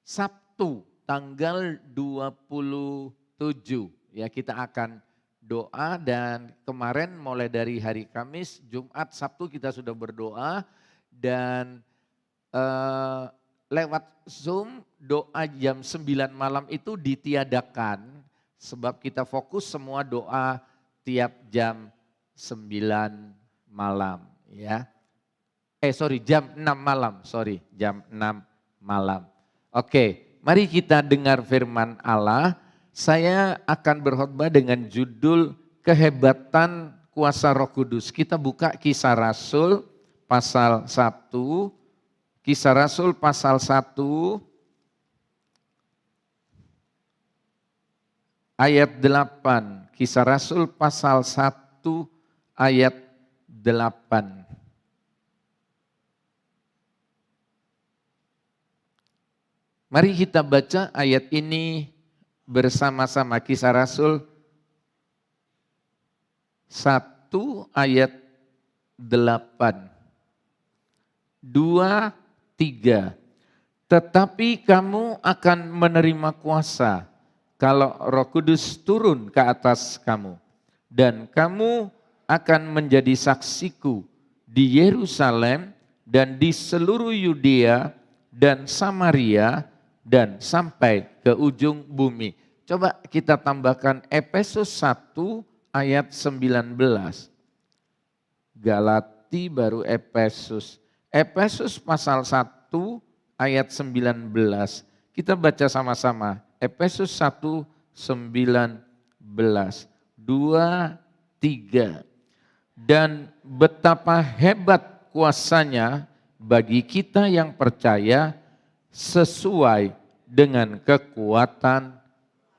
Sabtu tanggal 27 ya kita akan doa, dan kemarin mulai dari hari Kamis, Jumat, Sabtu kita sudah berdoa, dan lewat Zoom doa jam 9 malam itu ditiadakan sebab kita fokus semua doa tiap jam 9 malam ya. Jam 6 malam, jam 6 malam. Oke, mari kita dengar firman Allah. Saya akan berkhotbah dengan judul Kehebatan Kuasa Roh Kudus. Kita buka Kisah Rasul pasal 1. Kisah Rasul pasal 1 ayat 8. Kisah Rasul pasal 1 ayat 8. Mari kita baca ayat ini bersama-sama. Kisah Rasul 1 ayat 8. 2, 3. Tetapi kamu akan menerima kuasa kalau Roh Kudus turun ke atas kamu. Dan kamu akan menjadi saksiku di Yerusalem dan di seluruh Yudea dan Samaria dan sampai ke ujung bumi. Coba kita tambahkan Efesus 1 ayat 19. Galati baru Efesus. Efesus pasal 1 ayat 19. Kita baca sama-sama. Efesus 1, 19. 2, 3. Dan betapa hebat kuasanya bagi kita yang percaya sesuai dengan kekuatan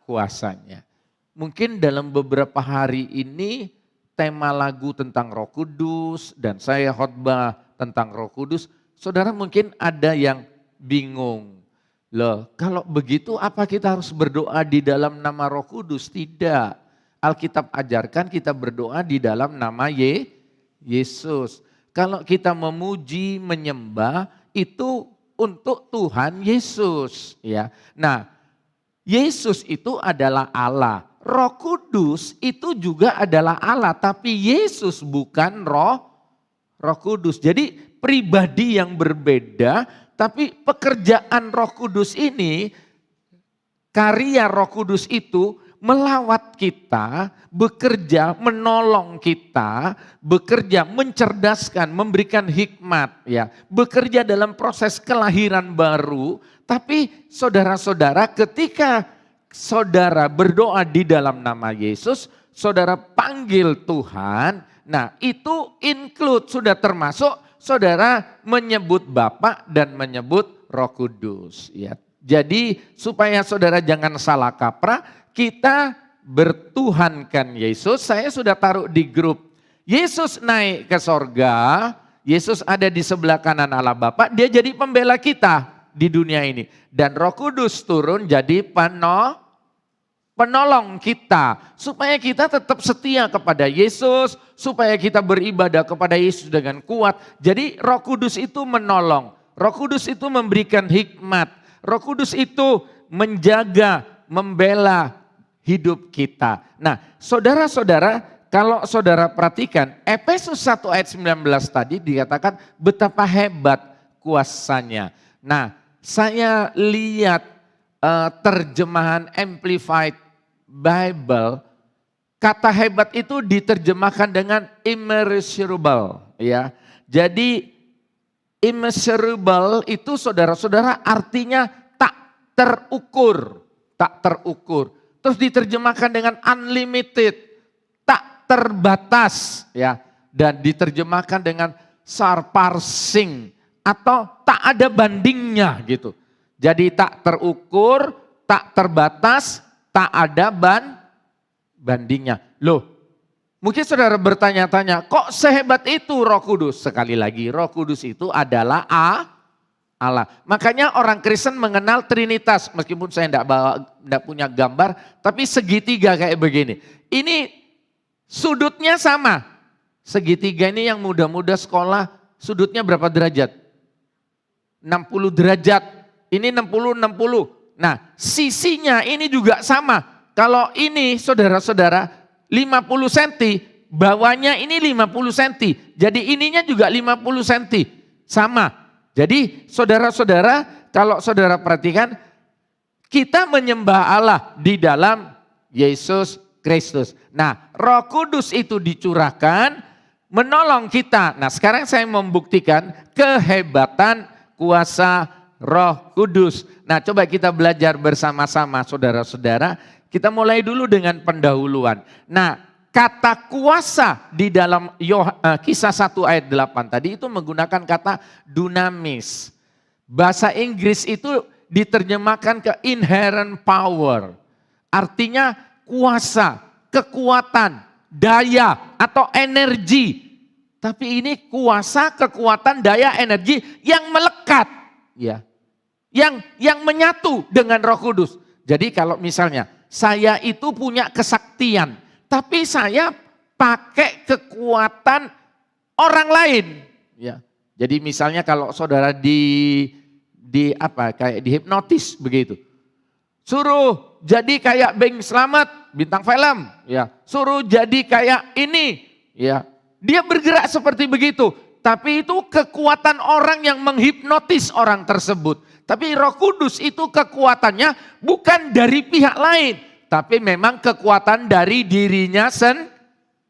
kuasanya. Mungkin dalam beberapa hari ini tema lagu tentang Roh Kudus dan saya khotbah tentang Roh Kudus. Saudara mungkin ada yang bingung. Loh, kalau begitu apa kita harus berdoa di dalam nama Roh Kudus? Tidak. Alkitab ajarkan kita berdoa di dalam nama Yesus. Kalau kita memuji, menyembah itu untuk Tuhan Yesus ya. Nah, Yesus itu adalah Allah. Roh Kudus itu juga adalah Allah, tapi Yesus bukan Roh Kudus. Jadi pribadi yang berbeda, tapi pekerjaan Roh Kudus ini, karya Roh Kudus itu melawat kita, bekerja, menolong kita, bekerja, mencerdaskan, memberikan hikmat, ya, bekerja dalam proses kelahiran baru. Tapi saudara-saudara, ketika saudara berdoa di dalam nama Yesus, saudara panggil Tuhan, nah itu include, sudah termasuk saudara menyebut Bapa dan menyebut Roh Kudus, ya. Jadi supaya saudara jangan salah kaprah, kita bertuhankan Yesus. Saya sudah taruh di grup. Yesus naik ke sorga, Yesus ada di sebelah kanan Allah Bapa, dia jadi pembela kita di dunia ini. Dan Roh Kudus turun jadi penolong kita. Supaya kita tetap setia kepada Yesus, supaya kita beribadah kepada Yesus dengan kuat. Jadi Roh Kudus itu menolong, Roh Kudus itu memberikan hikmat. Roh Kudus itu menjaga, membela hidup kita. Nah, saudara-saudara, kalau saudara perhatikan, Efesus 1 ayat 19 tadi dikatakan betapa hebat kuasanya. Nah, saya lihat terjemahan Amplified Bible, kata hebat itu diterjemahkan dengan immeasurable, ya. Jadi immeasurable itu saudara-saudara artinya tak terukur. Terus diterjemahkan dengan unlimited, tak terbatas, ya. Dan diterjemahkan dengan surpassing atau tak ada bandingnya gitu. Jadi tak terukur, tak terbatas, tak ada bandingnya. Loh, mungkin saudara bertanya-tanya, kok sehebat itu Roh Kudus? Sekali lagi, Roh Kudus itu adalah Allah. Makanya orang Kristen mengenal Trinitas, meskipun saya tidak punya gambar, tapi segitiga kayak begini. Ini sudutnya sama. Segitiga ini yang muda-muda sekolah, sudutnya berapa derajat? 60 derajat. ini 60-60. Nah sisinya ini juga sama. Kalau ini saudara-saudara 50 cm, bawahnya ini 50 cm. Jadi ininya juga 50 cm. Sama. Jadi saudara-saudara, kalau saudara perhatikan, kita menyembah Allah di dalam Yesus Kristus. Nah, Roh Kudus itu dicurahkan menolong kita. Nah, sekarang saya membuktikan kehebatan kuasa Roh Kudus. Nah, coba kita belajar bersama-sama saudara-saudara. Kita mulai dulu dengan pendahuluan. Nah, kata kuasa di dalam Kisah 1 ayat 8 tadi itu menggunakan kata dunamis. Bahasa Inggris itu diterjemahkan ke inherent power. Artinya kuasa, kekuatan, daya atau energi. Tapi ini kuasa, kekuatan, daya, energi yang melekat, ya. Yang menyatu dengan Roh Kudus. Jadi kalau misalnya saya itu punya kesaktian, tapi saya pakai kekuatan orang lain, ya. Jadi misalnya kalau saudara kayak dihipnotis begitu. Suruh jadi kayak Beng Slamet, bintang film, ya. Suruh jadi kayak ini, ya. Dia bergerak seperti begitu, tapi itu kekuatan orang yang menghipnotis orang tersebut. Tapi Roh Kudus itu kekuatannya bukan dari pihak lain, tapi memang kekuatan dari dirinya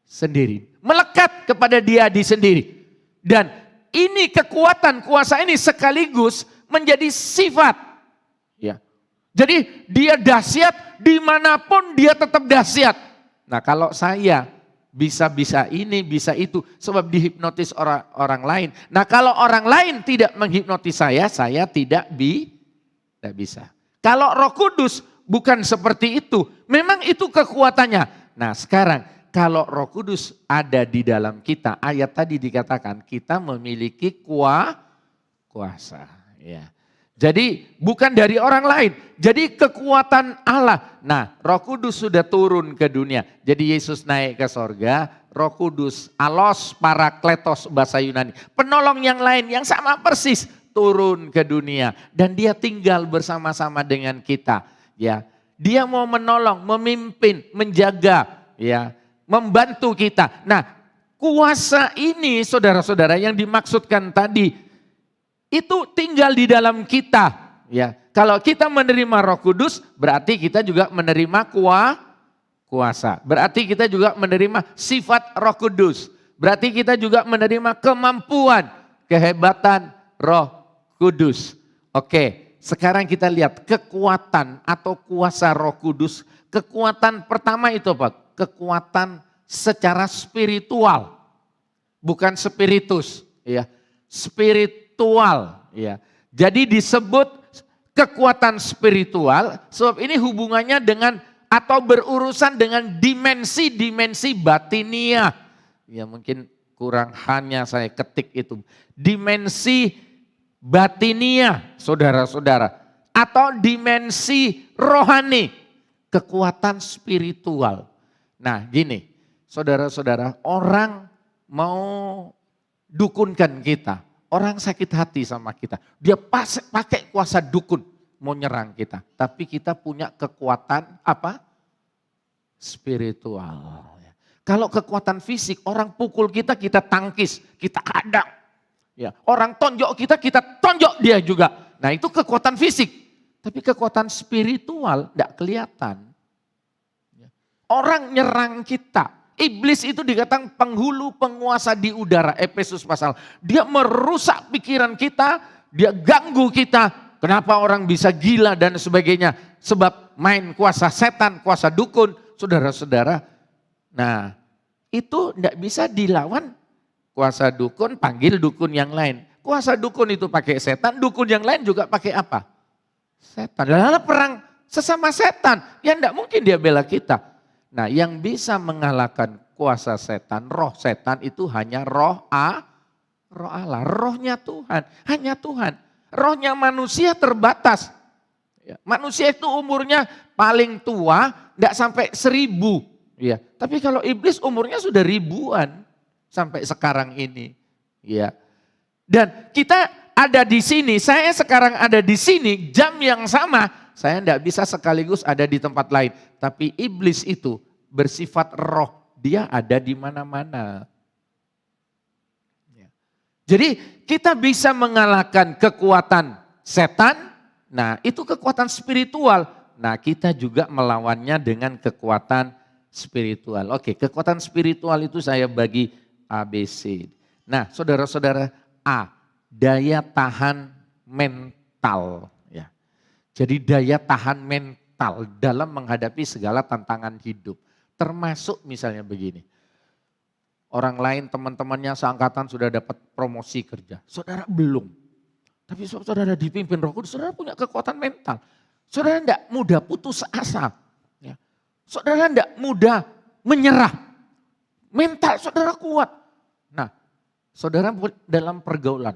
sendiri. Melekat kepada dia sendiri. Dan ini kekuatan, kuasa ini sekaligus menjadi sifat. Ya. Jadi dia dahsyat, dimanapun dia tetap dahsyat. Nah kalau saya bisa ini, bisa itu, sebab dihipnotis orang lain. Nah kalau orang lain tidak menghipnotis saya tidak bisa. Kalau Roh Kudus bukan seperti itu, memang itu kekuatannya. Nah sekarang kalau Roh Kudus ada di dalam kita, ayat tadi dikatakan kita memiliki kuasa. Ya. Jadi bukan dari orang lain, jadi kekuatan Allah. Nah Roh Kudus sudah turun ke dunia. Jadi Yesus naik ke sorga, Roh Kudus, alos, parakletos bahasa Yunani. Penolong yang lain yang sama persis turun ke dunia. Dan dia tinggal bersama-sama dengan kita. Ya, dia mau menolong, memimpin, menjaga, ya. Membantu kita. Nah, kuasa ini saudara-saudara yang dimaksudkan tadi itu tinggal di dalam kita, ya. Kalau kita menerima Roh Kudus berarti kita juga menerima kuasa. Berarti kita juga menerima sifat Roh Kudus. Berarti kita juga menerima kemampuan, kehebatan Roh Kudus. Oke, sekarang kita lihat kekuatan atau kuasa Roh Kudus. Kekuatan pertama itu apa? Kekuatan secara spiritual, bukan spiritus, ya, spiritual, ya. Jadi disebut kekuatan spiritual, sebab ini hubungannya dengan atau berurusan dengan dimensi-dimensi batinia. Ya mungkin kurang hanya saya ketik itu, dimensi batinia, saudara-saudara, atau dimensi rohani, kekuatan spiritual. Nah gini, saudara-saudara, orang mau dukunkan kita, orang sakit hati sama kita, dia pakai kuasa dukun mau nyerang kita, tapi kita punya kekuatan apa? Spiritual. Kalau kekuatan fisik, orang pukul kita, kita tangkis, kita hadang. Ya, orang tonjok kita tonjok dia juga. Nah itu kekuatan fisik, tapi kekuatan spiritual tidak kelihatan. Orang nyerang kita. Iblis itu dikatakan penghulu penguasa di udara. Efesus pasal. Dia merusak pikiran kita. Dia ganggu kita. Kenapa orang bisa gila dan sebagainya. Sebab main kuasa setan, kuasa dukun. Saudara-saudara. Nah itu tidak bisa dilawan. Kuasa dukun panggil dukun yang lain. Kuasa dukun itu pakai setan. Dukun yang lain juga pakai apa? Setan. Lalu perang sesama setan. Ya tidak mungkin dia bela kita. Nah yang bisa mengalahkan kuasa setan, roh setan itu hanya roh Allah, rohnya Tuhan, hanya Tuhan. Rohnya manusia terbatas. Manusia itu umurnya paling tua, tidak sampai 1000. Ya. Tapi kalau iblis umurnya sudah ribuan sampai sekarang ini. Ya. Dan kita ada di sini, saya sekarang ada di sini, jam yang sama, saya tidak bisa sekaligus ada di tempat lain. Tapi iblis itu bersifat roh, dia ada di mana-mana. Jadi kita bisa mengalahkan kekuatan setan, nah itu kekuatan spiritual. Nah kita juga melawannya dengan kekuatan spiritual. Oke, kekuatan spiritual itu saya bagi ABC. Nah saudara-saudara, A, daya tahan mental. Ya. Jadi daya tahan mental dalam menghadapi segala tantangan hidup. Termasuk misalnya begini. Orang lain teman-temannya seangkatan sudah dapat promosi kerja. Saudara belum. Tapi saudara dipimpin Roh Kudus, saudara punya kekuatan mental. Saudara tidak mudah putus asa. Ya. Saudara tidak mudah menyerah. Mental saudara kuat. Nah, saudara dalam pergaulan.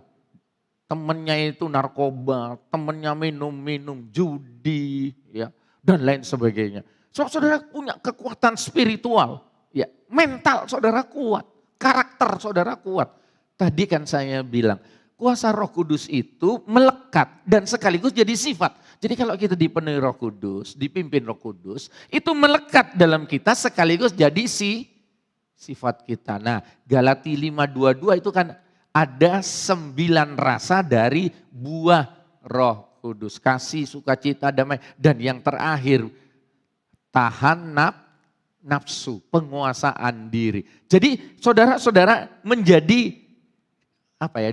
Temannya itu narkoba, temannya minum-minum, judi, ya, dan lain sebagainya. Saudara punya kekuatan spiritual. Ya, mental saudara kuat, karakter saudara kuat. Tadi kan saya bilang, kuasa Roh Kudus itu melekat dan sekaligus jadi sifat. Jadi kalau kita dipenuhi Roh Kudus, dipimpin Roh Kudus, itu melekat dalam kita sekaligus jadi sifat kita. Nah, Galati 5:22 itu kan ada 9 rasa dari buah Roh Kudus. Kasih, sukacita, damai, dan yang terakhir tahan nafsu, penguasaan diri. Jadi saudara-saudara menjadi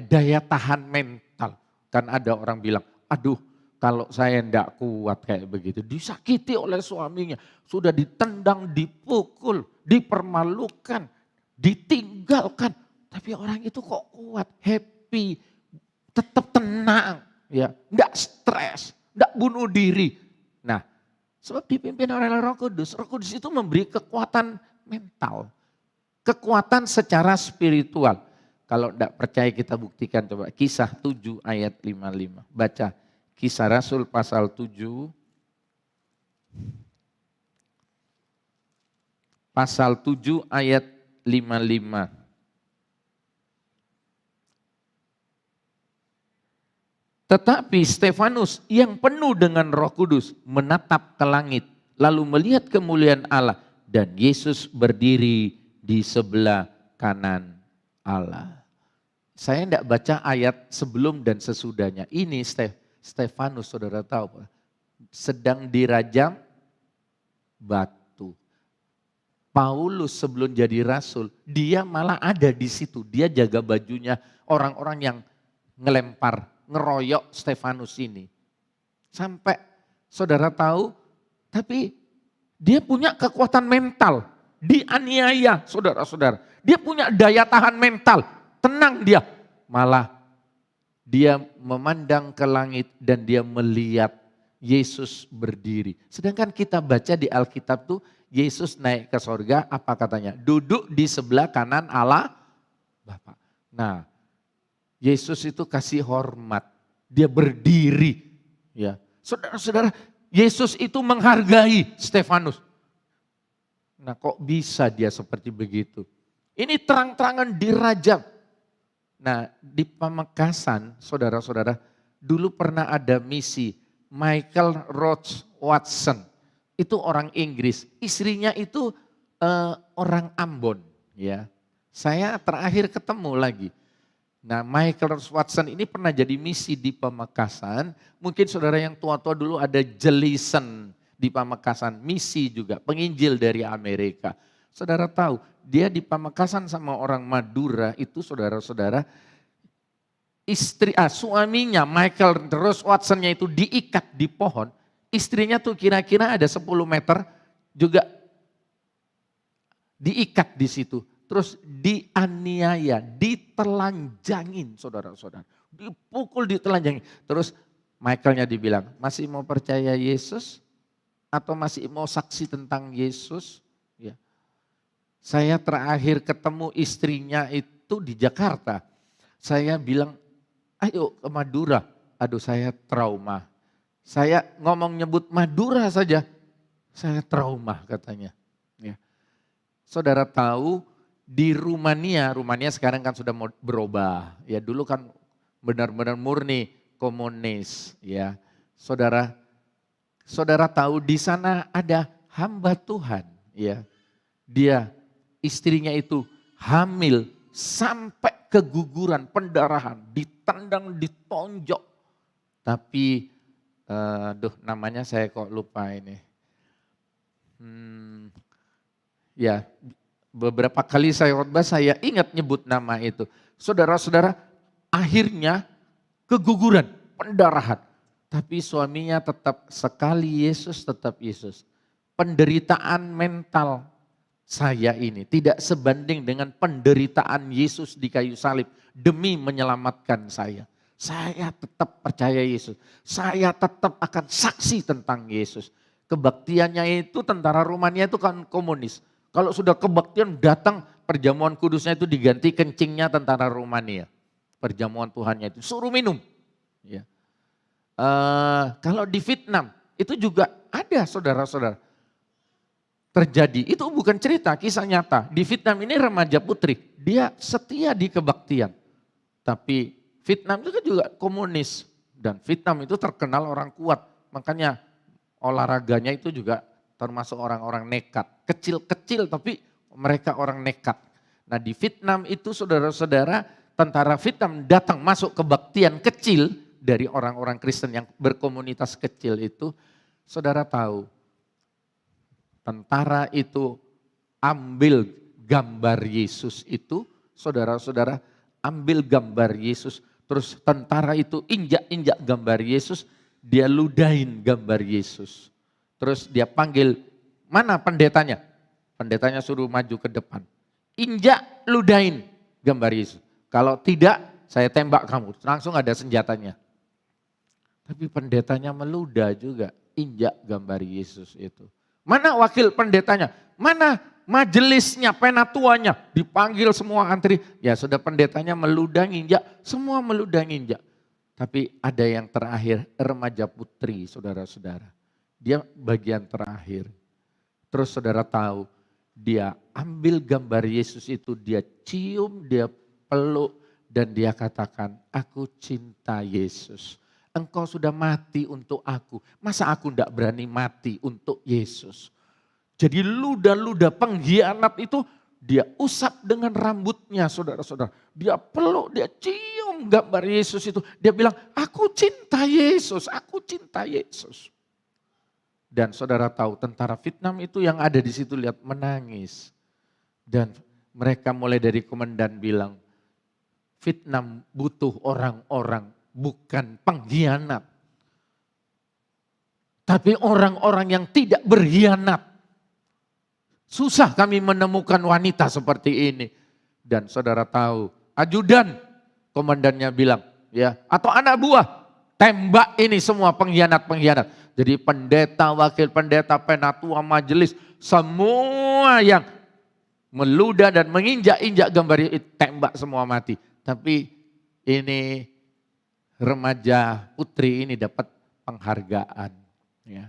daya tahan mental. Kan ada orang bilang, aduh kalau saya enggak kuat kayak begitu. Disakiti oleh suaminya, sudah ditendang, dipukul, dipermalukan, ditinggalkan. Tapi orang itu kok kuat, happy, tetap tenang, ya, enggak stres, enggak bunuh diri. Nah, sebab dipimpin oleh Roh Kudus. Roh Kudus itu memberi kekuatan mental. Kekuatan secara spiritual. Kalau tidak percaya kita buktikan, coba Kisah 7 ayat 55. Baca Kisah Rasul pasal 7. Pasal 7 ayat 55. Tetapi Stefanus yang penuh dengan Roh Kudus menatap ke langit, lalu melihat kemuliaan Allah dan Yesus berdiri di sebelah kanan Allah. Saya tidak baca ayat sebelum dan sesudahnya. Ini Stefanus, saudara tahu, sedang dirajam batu. Paulus sebelum jadi rasul, dia malah ada di situ. Dia jaga bajunya orang-orang yang ngeroyok Stefanus ini. Sampai saudara tahu, tapi dia punya kekuatan mental. Dianiaya saudara-saudara. Dia punya daya tahan mental. Tenang dia. Malah dia memandang ke langit dan dia melihat Yesus berdiri. Sedangkan kita baca di Alkitab tuh Yesus naik ke sorga, apa katanya? Duduk di sebelah kanan Allah Bapa. Nah, Yesus itu kasih hormat, dia berdiri. Ya, saudara-saudara, Yesus itu menghargai Stefanus. Nah, kok bisa dia seperti begitu? Ini terang-terangan dirajam. Nah, di Pamekasan, saudara-saudara, dulu pernah ada misi Michael Roach Watson. Itu orang Inggris, istrinya itu orang Ambon. Ya, saya terakhir ketemu lagi. Nah, Michael Watson ini pernah jadi misi di Pamekasan. Mungkin saudara yang tua-tua dulu ada Jellison di Pamekasan, misi juga, penginjil dari Amerika. Saudara tahu, dia di Pamekasan sama orang Madura itu saudara-saudara, suaminya Michael Rose Watsonnya itu diikat di pohon, istrinya tuh kira-kira ada 10 meter juga diikat di situ. Terus dianiaya, ditelanjangin saudara-saudara. Dipukul, ditelanjangin. Terus Michaelnya dibilang, masih mau percaya Yesus? Atau masih mau saksi tentang Yesus? Ya. Saya terakhir ketemu istrinya itu di Jakarta. Saya bilang, ayo ke Madura. Aduh saya trauma. Saya ngomong nyebut Madura saja, saya trauma katanya. Ya. Saudara tahu, di Rumania sekarang kan sudah mau berubah. Ya dulu kan benar-benar murni komunis, ya. Saudara tahu di sana ada hamba Tuhan, ya. Dia istrinya itu hamil sampai keguguran, pendarahan, ditendang, ditonjok. Tapi namanya saya kok lupa ini. Ya, beberapa kali saya khotbah saya ingat nyebut nama itu. Saudara-saudara, akhirnya keguguran, pendarahan. Tapi suaminya tetap sekali Yesus, tetap Yesus. Penderitaan mental saya ini tidak sebanding dengan penderitaan Yesus di kayu salib demi menyelamatkan saya. Saya tetap percaya Yesus. Saya tetap akan saksi tentang Yesus. Kebaktiannya itu tentara Rumania itu kan komunis. Kalau sudah kebaktian datang perjamuan kudusnya itu diganti kencingnya tentara Rumania. Perjamuan Tuhannya itu suruh minum. Ya. Kalau di Vietnam itu juga ada saudara-saudara. Terjadi, itu bukan cerita, kisah nyata. Di Vietnam ini remaja putri, dia setia di kebaktian. Tapi Vietnam itu kan juga komunis. Dan Vietnam itu terkenal orang kuat. Makanya olahraganya itu juga termasuk orang-orang nekat. Kecil-kecil tapi mereka orang nekat. Nah di Vietnam itu saudara-saudara, tentara Vietnam datang masuk kebaktian kecil dari orang-orang Kristen yang berkomunitas kecil itu. Saudara tahu, tentara itu ambil gambar Yesus itu, saudara-saudara ambil gambar Yesus. Terus tentara itu injak-injak gambar Yesus, dia ludahin gambar Yesus. Terus dia panggil, mana pendetanya? Pendetanya suruh maju ke depan. Injak, ludahin gambar Yesus. Kalau tidak, saya tembak kamu. Langsung ada senjatanya. Tapi pendetanya meludah juga, injak gambar Yesus itu. Mana wakil pendetanya? Mana majelisnya, penatuannya? Dipanggil semua antri. Ya sudah pendetanya meludah nginjak, semua meludah nginjak. Tapi ada yang terakhir, remaja putri saudara-saudara. Dia bagian terakhir. Terus saudara tahu, dia ambil gambar Yesus itu, dia cium, dia peluk, dan dia katakan, aku cinta Yesus. Engkau sudah mati untuk aku, masa aku tidak berani mati untuk Yesus. Jadi ludah-ludah pengkhianat itu dia usap dengan rambutnya saudara-saudara. Dia peluk, dia cium gambar Yesus itu. Dia bilang, aku cinta Yesus, aku cinta Yesus. Dan saudara tahu tentara Vietnam itu yang ada di situ lihat menangis. Dan mereka mulai dari komandan bilang, Vietnam butuh orang-orang bukan pengkhianat. Tapi orang-orang yang tidak berkhianat. Susah kami menemukan wanita seperti ini. Dan saudara tahu, ajudan komandannya bilang, ya, atau anak buah, tembak ini semua pengkhianat-pengkhianat. Jadi pendeta, wakil pendeta, penatua, majelis, semua yang meludah dan menginjak-injak gambar itu, tembak semua mati. Tapi ini remaja putri ini dapat penghargaan. Ya.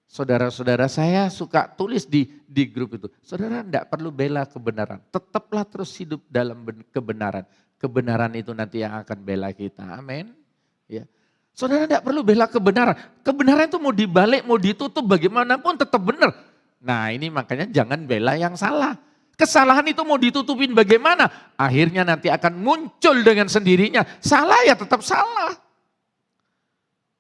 Saudara-saudara, saya suka tulis di grup itu. Saudara tidak perlu bela kebenaran. Tetaplah terus hidup dalam kebenaran. Kebenaran itu nanti yang akan bela kita. Amin. Ya. Saudara tidak perlu bela kebenaran. Kebenaran itu mau dibalik, mau ditutup, bagaimanapun tetap benar. Nah ini makanya jangan bela yang salah. Kesalahan itu mau ditutupin bagaimana? Akhirnya nanti akan muncul dengan sendirinya. Salah ya tetap salah.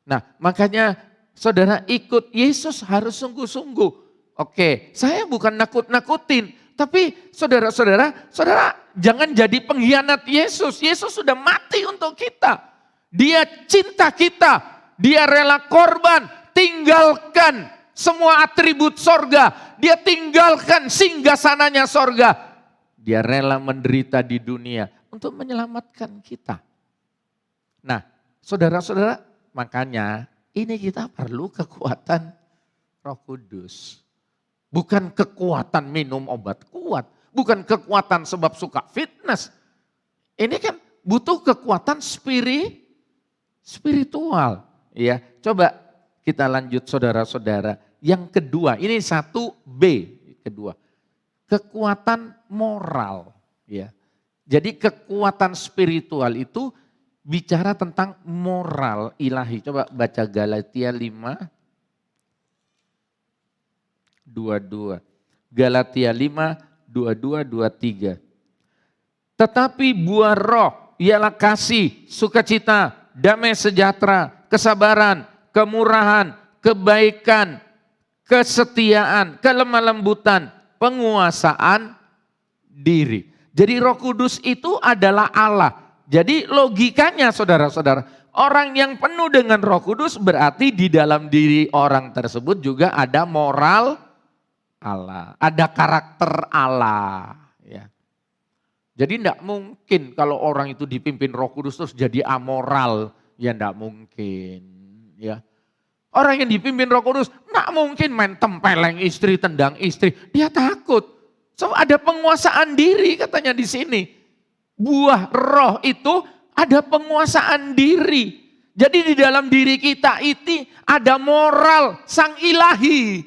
Nah makanya saudara ikut Yesus harus sungguh-sungguh. Oke, saya bukan nakut-nakutin. Tapi saudara-saudara, saudara jangan jadi pengkhianat Yesus. Yesus sudah mati untuk kita. Dia cinta kita. Dia rela korban, tinggalkan semua atribut sorga. Dia tinggalkan singgasananya sorga. Dia rela menderita di dunia untuk menyelamatkan kita. Nah, saudara-saudara, makanya ini kita perlu kekuatan Roh Kudus. Bukan kekuatan minum obat kuat. Bukan kekuatan sebab suka fitness. Ini kan butuh kekuatan spiritual. Ya, coba kita lanjut saudara-saudara. Yang kedua, ini 1B kedua. Kekuatan moral. Ya. Jadi kekuatan spiritual itu bicara tentang moral ilahi. Coba baca Galatia 5:22. Galatia 5:22-23. Tetapi buah roh ialah kasih, sukacita, damai sejahtera, kesabaran, kemurahan, kebaikan, kesetiaan, kelemah lembutan, penguasaan diri. Jadi Roh Kudus itu adalah Allah. Jadi logikanya saudara-saudara, orang yang penuh dengan Roh Kudus berarti di dalam diri orang tersebut juga ada moral Allah, ada karakter Allah. Ya. Jadi tidak mungkin kalau orang itu dipimpin Roh Kudus terus jadi amoral, ya tidak mungkin. Ya. Orang yang dipimpin Roh Kudus tidak mungkin main tempeleng istri, tendang istri, dia takut. So ada penguasaan diri katanya di sini. Buah roh itu ada penguasaan diri. Jadi di dalam diri kita itu ada moral sang ilahi.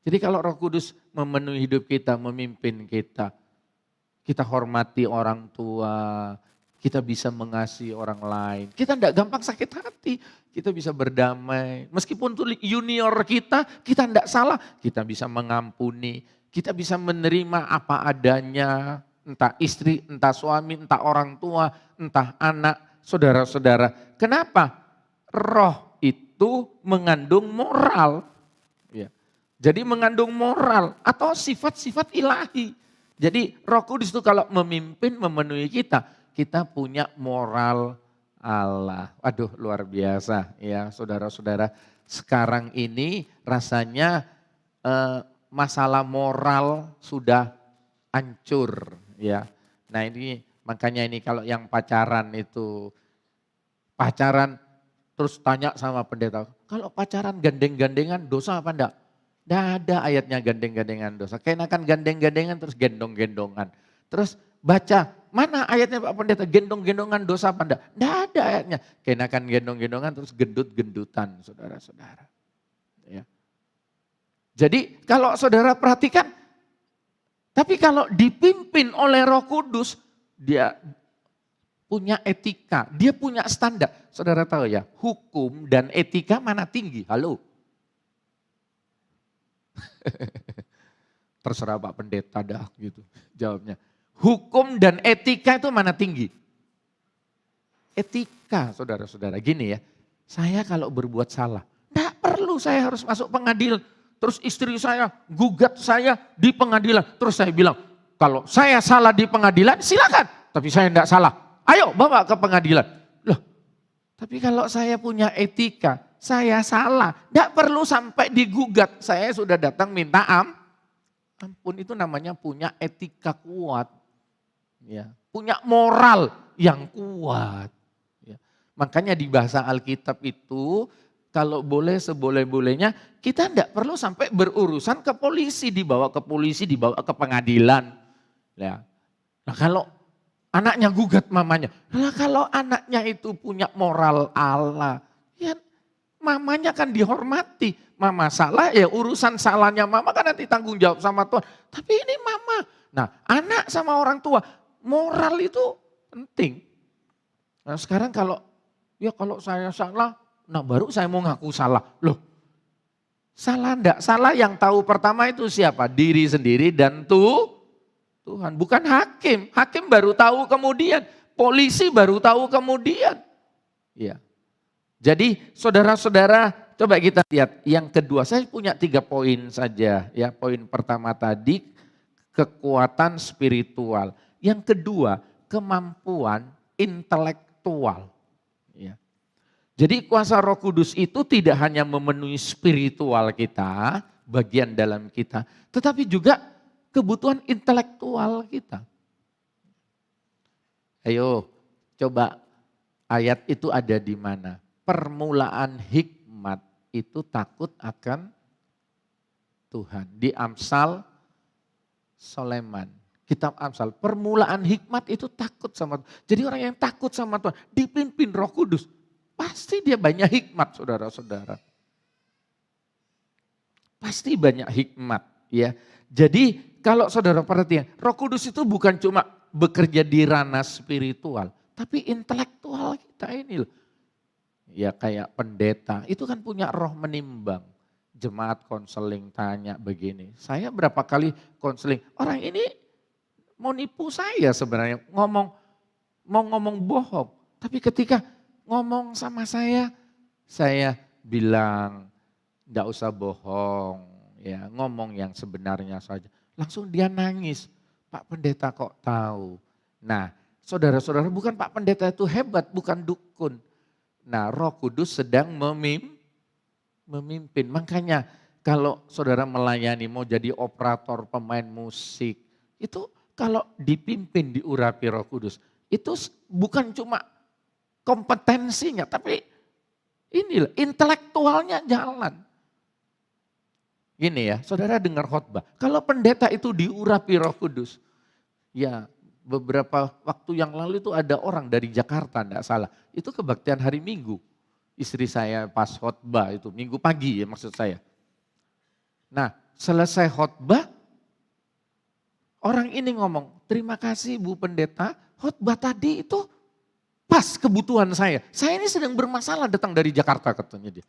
Jadi kalau Roh Kudus memenuhi hidup kita, memimpin kita, kita hormati orang tua, kita bisa mengasihi orang lain. Kita tidak gampang sakit hati, kita bisa berdamai. Meskipun itu junior kita tidak salah, kita bisa mengampuni, kita bisa menerima apa adanya. Entah istri, entah suami, entah orang tua, entah anak, saudara-saudara. Kenapa? Roh itu mengandung moral. Ya. Jadi mengandung moral atau sifat-sifat ilahi. Jadi Roh Kudus itu kalau memimpin, memenuhi kita, kita punya moral Allah. Aduh luar biasa ya saudara-saudara. Sekarang ini rasanya masalah moral sudah hancur ya. Nah ini makanya ini kalau yang pacaran itu, pacaran terus tanya sama pendeta, kalau pacaran gandeng-gandengan dosa apa enggak? Tidak ada ayatnya gandeng-gandengan dosa. Kenakan gandeng-gandengan terus gendong-gendongan. Terus baca, mana ayatnya Pak Pendeta? Gendong-gendongan dosa apa enggak? Tidak ada ayatnya. Kenakan gendong-gendongan terus gendut-gendutan saudara-saudara. Ya. Jadi kalau saudara perhatikan, tapi kalau dipimpin oleh Roh Kudus, dia punya etika, dia punya standar. Saudara tahu ya, hukum dan etika mana tinggi? Halo? Terserah Pak Pendeta dah gitu jawabnya. Hukum dan etika itu mana tinggi? Etika saudara-saudara. Gini ya, saya kalau berbuat salah, tidak perlu saya harus masuk pengadilan. Terus istri saya gugat saya di pengadilan. Terus saya bilang, kalau saya salah di pengadilan silakan. Tapi saya tidak salah. Ayo bawa ke pengadilan. Loh, tapi kalau saya punya etika, saya salah. Tidak perlu sampai digugat. Saya sudah datang minta ampun, itu namanya punya etika kuat. Ya, punya moral yang kuat. Ya. Makanya di bahasa Alkitab itu, kalau boleh seboleh-bolehnya, kita tidak perlu sampai berurusan ke polisi, dibawa ke polisi, dibawa ke pengadilan. Ya. Nah kalau anaknya gugat mamanya, nah kalau anaknya itu punya moral Allah, ya mamanya kan dihormati. Mama salah ya urusan salahnya mama kan nanti tanggung jawab sama Tuhan. Tapi ini mama. Nah anak sama orang tua, moral itu penting. Nah sekarang kalau saya salah, nah baru saya mau ngaku salah. Loh salah enggak? Salah yang tahu pertama itu siapa? Diri sendiri dan Tuhan. Bukan hakim. Hakim baru tahu kemudian. Polisi baru tahu kemudian. Ya. Jadi saudara-saudara coba kita lihat yang kedua. Saya punya 3 poin saja. Ya, poin pertama tadi kekuatan spiritual. Yang kedua kemampuan intelektual. Ya. Jadi kuasa Roh Kudus itu tidak hanya memenuhi spiritual kita, bagian dalam kita, tetapi juga kebutuhan intelektual kita. Ayo coba ayat itu ada di mana? Permulaan hikmat itu takut akan Tuhan. Di Amsal Soleman, kitab Amsal, permulaan hikmat itu takut sama Tuhan. Jadi orang yang takut sama Tuhan, dipimpin Roh Kudus, pasti dia banyak hikmat saudara-saudara. Pasti banyak hikmat ya. Jadi kalau saudara perhatikan, Roh Kudus itu bukan cuma bekerja di ranah spiritual, Tapi intelektual kita ini loh. Ya kayak pendeta, itu kan punya roh menimbang. Jemaat konseling tanya begini, saya berapa kali konseling, orang ini mau nipu saya sebenarnya, mau ngomong bohong. Tapi ketika ngomong sama saya bilang enggak usah bohong, ya ngomong yang sebenarnya saja. Langsung dia nangis, Pak Pendeta kok tahu. Nah, saudara-saudara, bukan Pak Pendeta itu hebat, bukan dukun. Nah, Roh Kudus sedang memimpin. Makanya kalau saudara melayani, mau jadi operator, pemain musik, itu kalau dipimpin, diurapi Roh Kudus, itu bukan cuma kompetensinya, tapi inilah intelektualnya jalan. Gini ya, saudara dengar khotbah, kalau pendeta itu diurapi Roh Kudus, ya beberapa waktu yang lalu itu ada orang dari Jakarta, enggak salah, itu kebaktian hari Minggu. Istri saya pas khotbah itu, Minggu pagi ya maksud saya. Nah selesai khotbah, orang ini ngomong, terima kasih Bu Pendeta, khotbah tadi itu pas kebutuhan saya. Saya ini sedang bermasalah datang dari Jakarta katanya dia.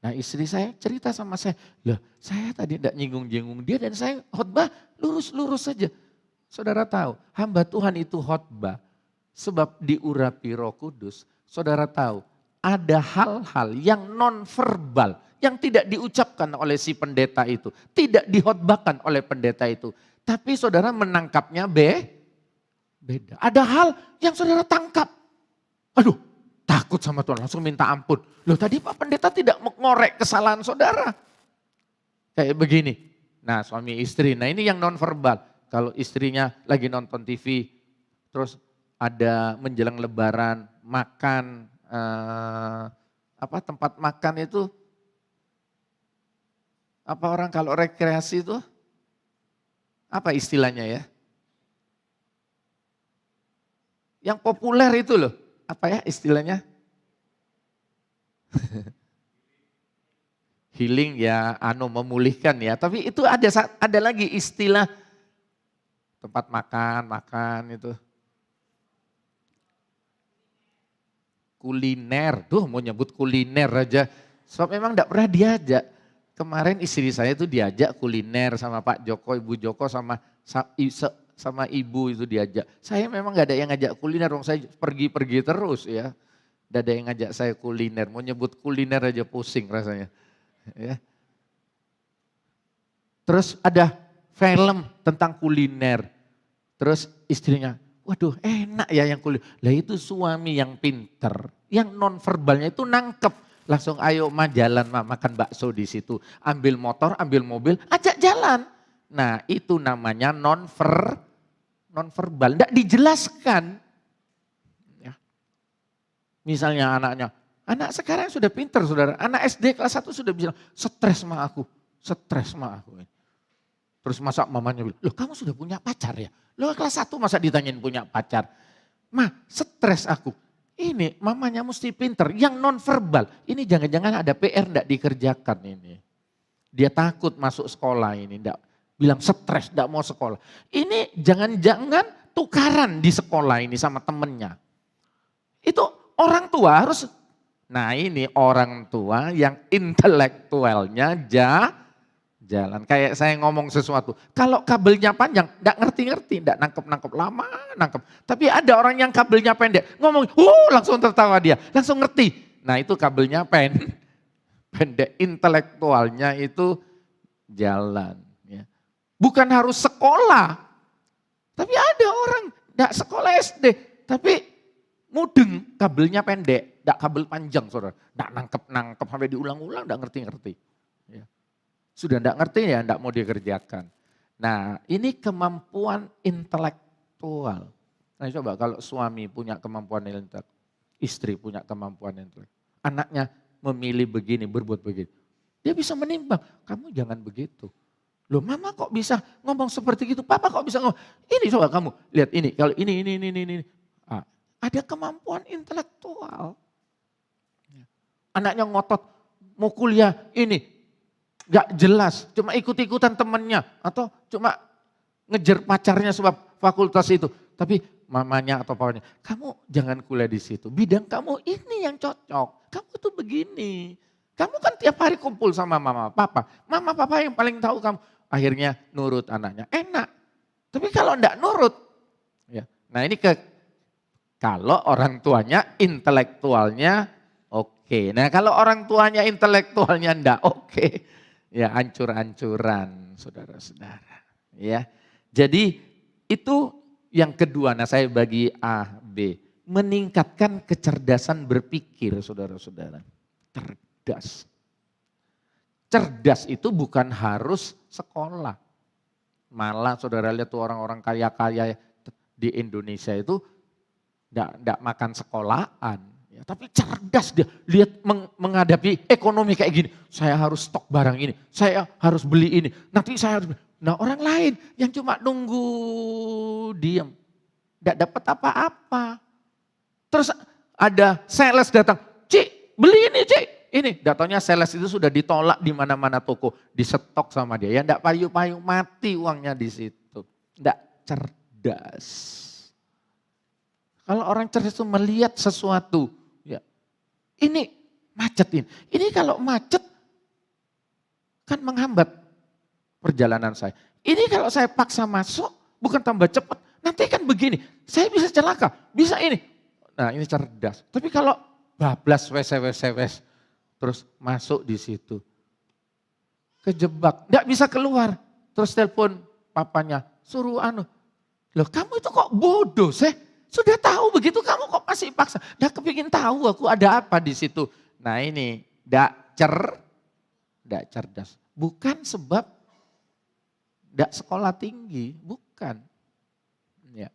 Nah istri saya cerita sama saya, loh saya tadi tidak nyinggung-nyinggung dia dan saya khotbah lurus-lurus saja. Saudara tahu, hamba Tuhan itu khotbah sebab diurapi Roh Kudus. Saudara tahu, ada hal-hal yang non-verbal, yang tidak diucapkan oleh si pendeta itu. Tidak dikhotbahkan oleh pendeta itu. Tapi saudara menangkapnya beda. Ada hal yang saudara tangkap. Aduh, takut sama Tuhan, langsung minta ampun. Loh tadi Pak Pendeta tidak mengorek kesalahan saudara. Kayak begini. Nah suami istri, nah ini yang non-verbal. Kalau istrinya lagi nonton TV, terus ada menjelang lebaran, makan, tempat makan itu, apa orang kalau rekreasi itu, apa istilahnya ya? Yang populer itu loh, apa ya istilahnya? Healing ya, memulihkan ya. Tapi itu ada lagi istilah tempat makan itu. Kuliner, mau nyebut kuliner aja. Sebab memang enggak pernah diajak. Kemarin istri saya itu diajak kuliner sama Pak Joko, Ibu Joko sama ibu itu diajak. Saya memang enggak ada yang ngajak kuliner, saya pergi-pergi terus ya. Enggak ada yang ngajak saya kuliner, mau nyebut kuliner aja pusing rasanya. Ya. Terus ada film tentang kuliner. Terus istrinya, waduh enak ya yang kuliner. Lah itu suami yang pinter, yang non-verbalnya itu nangkep. Langsung ayo jalan makan bakso di situ. Ambil motor, ambil mobil, ajak jalan. Nah itu namanya non-verbal, enggak dijelaskan. Ya. Misalnya anak sekarang sudah pinter saudara. Anak SD kelas 1 sudah bilang, stres sama aku. Terus masa mamanya bilang, loh kamu sudah punya pacar ya? Loh kelas 1 masa ditanyain punya pacar? Ma, stres aku. Ini mamanya mesti pinter, yang non-verbal. Ini jangan-jangan ada PR enggak dikerjakan ini. Dia takut masuk sekolah ini, enggak bilang stres, enggak mau sekolah. Ini jangan-jangan tukaran di sekolah ini sama temennya. Itu orang tua harus, nah ini orang tua yang intelektualnya jalan. Kayak saya ngomong sesuatu, kalau kabelnya panjang, enggak ngerti-ngerti, enggak nangkep-nangkep, lama nangkep. Tapi ada orang yang kabelnya pendek, ngomong, langsung tertawa dia, langsung ngerti. Nah itu kabelnya pendek, intelektualnya itu jalan. Ya. Bukan harus sekolah, tapi ada orang enggak sekolah SD, tapi mudeng, kabelnya pendek, enggak kabel panjang saudara. Enggak nangkep-nangkep, sampai diulang-ulang enggak ngerti-ngerti. Ya. Sudah enggak ngerti ya enggak mau dikerjakan. Nah ini kemampuan intelektual. Nah coba kalau suami punya kemampuan intelektual, istri punya kemampuan intelektual. Anaknya memilih begini, berbuat begini. Dia bisa menimbang, kamu jangan begitu. Loh mama kok bisa ngomong seperti itu, papa kok bisa ngomong. Ini coba kamu lihat ini, kalau ini. Ada kemampuan intelektual. Anaknya ngotot, mau kuliah ini. Gak jelas, cuma ikut-ikutan temennya atau cuma ngejar pacarnya sebab fakultas itu. Tapi mamanya atau papanya, kamu jangan kuliah di situ, bidang kamu ini yang cocok, kamu tuh begini. Kamu kan tiap hari kumpul sama mama papa yang paling tahu kamu. Akhirnya nurut anaknya, enak. Tapi kalau enggak nurut, ya. Nah ini kalau orang tuanya intelektualnya oke. Nah kalau orang tuanya intelektualnya enggak oke, ya ancur-ancuran saudara-saudara. Ya, jadi itu yang kedua, nah saya bagi A, B. Meningkatkan kecerdasan berpikir saudara-saudara. Cerdas. Cerdas itu bukan harus sekolah. Malah saudara lihat tuh orang-orang kaya-kaya di Indonesia itu enggak makan sekolahan. Ya, tapi cerdas dia, lihat menghadapi ekonomi kayak gini. Saya harus stok barang ini, saya harus beli ini, nanti saya harus. Nah orang lain yang cuma nunggu diam, enggak dapat apa-apa. Terus ada sales datang, Cik beli ini Cik. Ini datanya sales itu sudah ditolak di mana-mana toko, disetok sama dia. Ya enggak payu-payu mati uangnya di situ. Enggak cerdas. Kalau orang cerdas itu melihat sesuatu, ya ini macet ini. Ini kalau macet kan menghambat perjalanan saya. Ini kalau saya paksa masuk, bukan tambah cepat, nanti kan begini. Saya bisa celaka, bisa ini. Nah ini cerdas. Tapi kalau bablas wes, terus masuk di situ, kejebak, enggak bisa keluar. Terus telepon papanya, suruh loh kamu itu kok bodoh sih? Sudah tahu begitu kamu kok masih paksa. Enggak kepingin tahu aku ada apa di situ. Nah ini enggak cerdas. Bukan sebab enggak sekolah tinggi, bukan. Ya.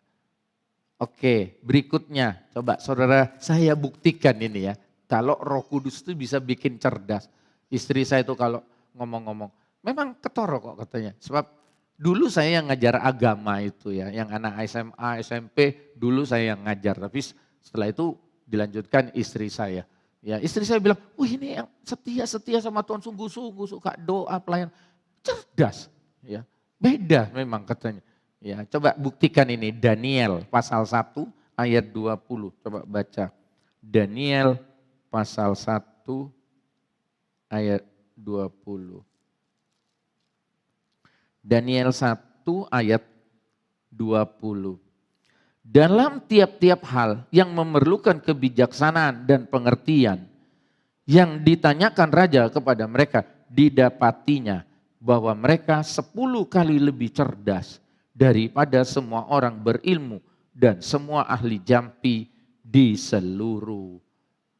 Oke, berikutnya coba saudara saya buktikan ini ya. Kalau Roh Kudus itu bisa bikin cerdas. Istri saya itu kalau ngomong-ngomong, memang ketoro kok katanya. Sebab dulu saya yang ngajar agama itu ya, yang anak SMA, SMP, dulu saya yang ngajar. Tapi setelah itu dilanjutkan istri saya. Ya, istri saya bilang, wih ini yang setia sama Tuhan, sungguh-sungguh suka doa pelayan. Cerdas, ya beda memang katanya. Ya, coba buktikan ini, Daniel pasal 1 ayat 20, coba baca. Daniel pasal 1 ayat 20. Daniel 1 ayat 20. Dalam tiap-tiap hal yang memerlukan kebijaksanaan dan pengertian, yang ditanyakan raja kepada mereka, didapatinya bahwa mereka 10 kali lebih cerdas daripada semua orang berilmu dan semua ahli jampi di seluruh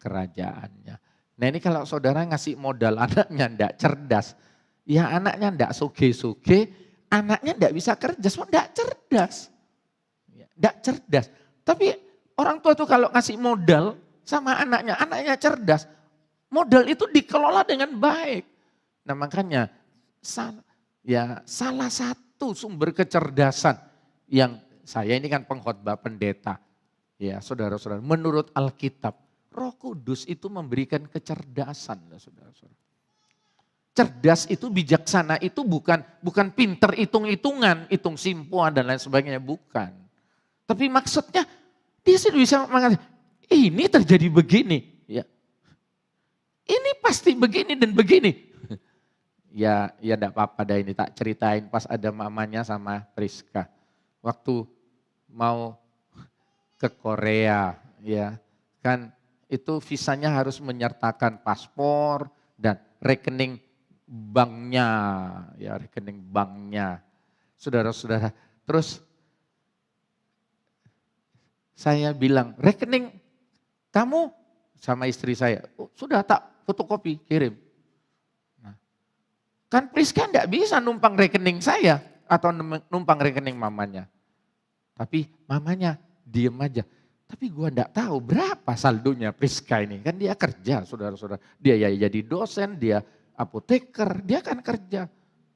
kerajaannya. Nah ini kalau saudara ngasih modal anaknya ndak cerdas, ya anaknya ndak soge-soge, anaknya ndak bisa kerja, so ndak cerdas. Ndak cerdas. Tapi orang tua itu kalau ngasih modal sama anaknya cerdas, modal itu dikelola dengan baik. Nah makanya salah satu sumber kecerdasan yang saya ini kan pengkhotbah pendeta, ya saudara-saudara, menurut Alkitab, Roh Kudus itu memberikan kecerdasan, saudara-saudara. Cerdas itu, bijaksana itu bukan pinter hitung-hitungan, hitung simpuan dan lain sebagainya, bukan. Tapi maksudnya dia sih bisa mengatakan, ini terjadi begini, ya. Ini pasti begini dan begini. Ya enggak apa-apa dah ini tak ceritain pas ada mamanya sama Priska. Waktu mau ke Korea, ya kan itu visanya harus menyertakan paspor dan rekening banknya, ya rekening banknya. Saudara-saudara, terus saya bilang, rekening kamu sama istri saya, oh, sudah tak fotokopi, kirim. Nah, kan Priska enggak bisa numpang rekening saya atau numpang rekening mamanya. Tapi mamanya diem aja. Tapi gua enggak tahu berapa saldonya Priska ini. Kan dia kerja, saudara-saudara. Dia ya jadi dosen, dia apoteker, dia kan kerja.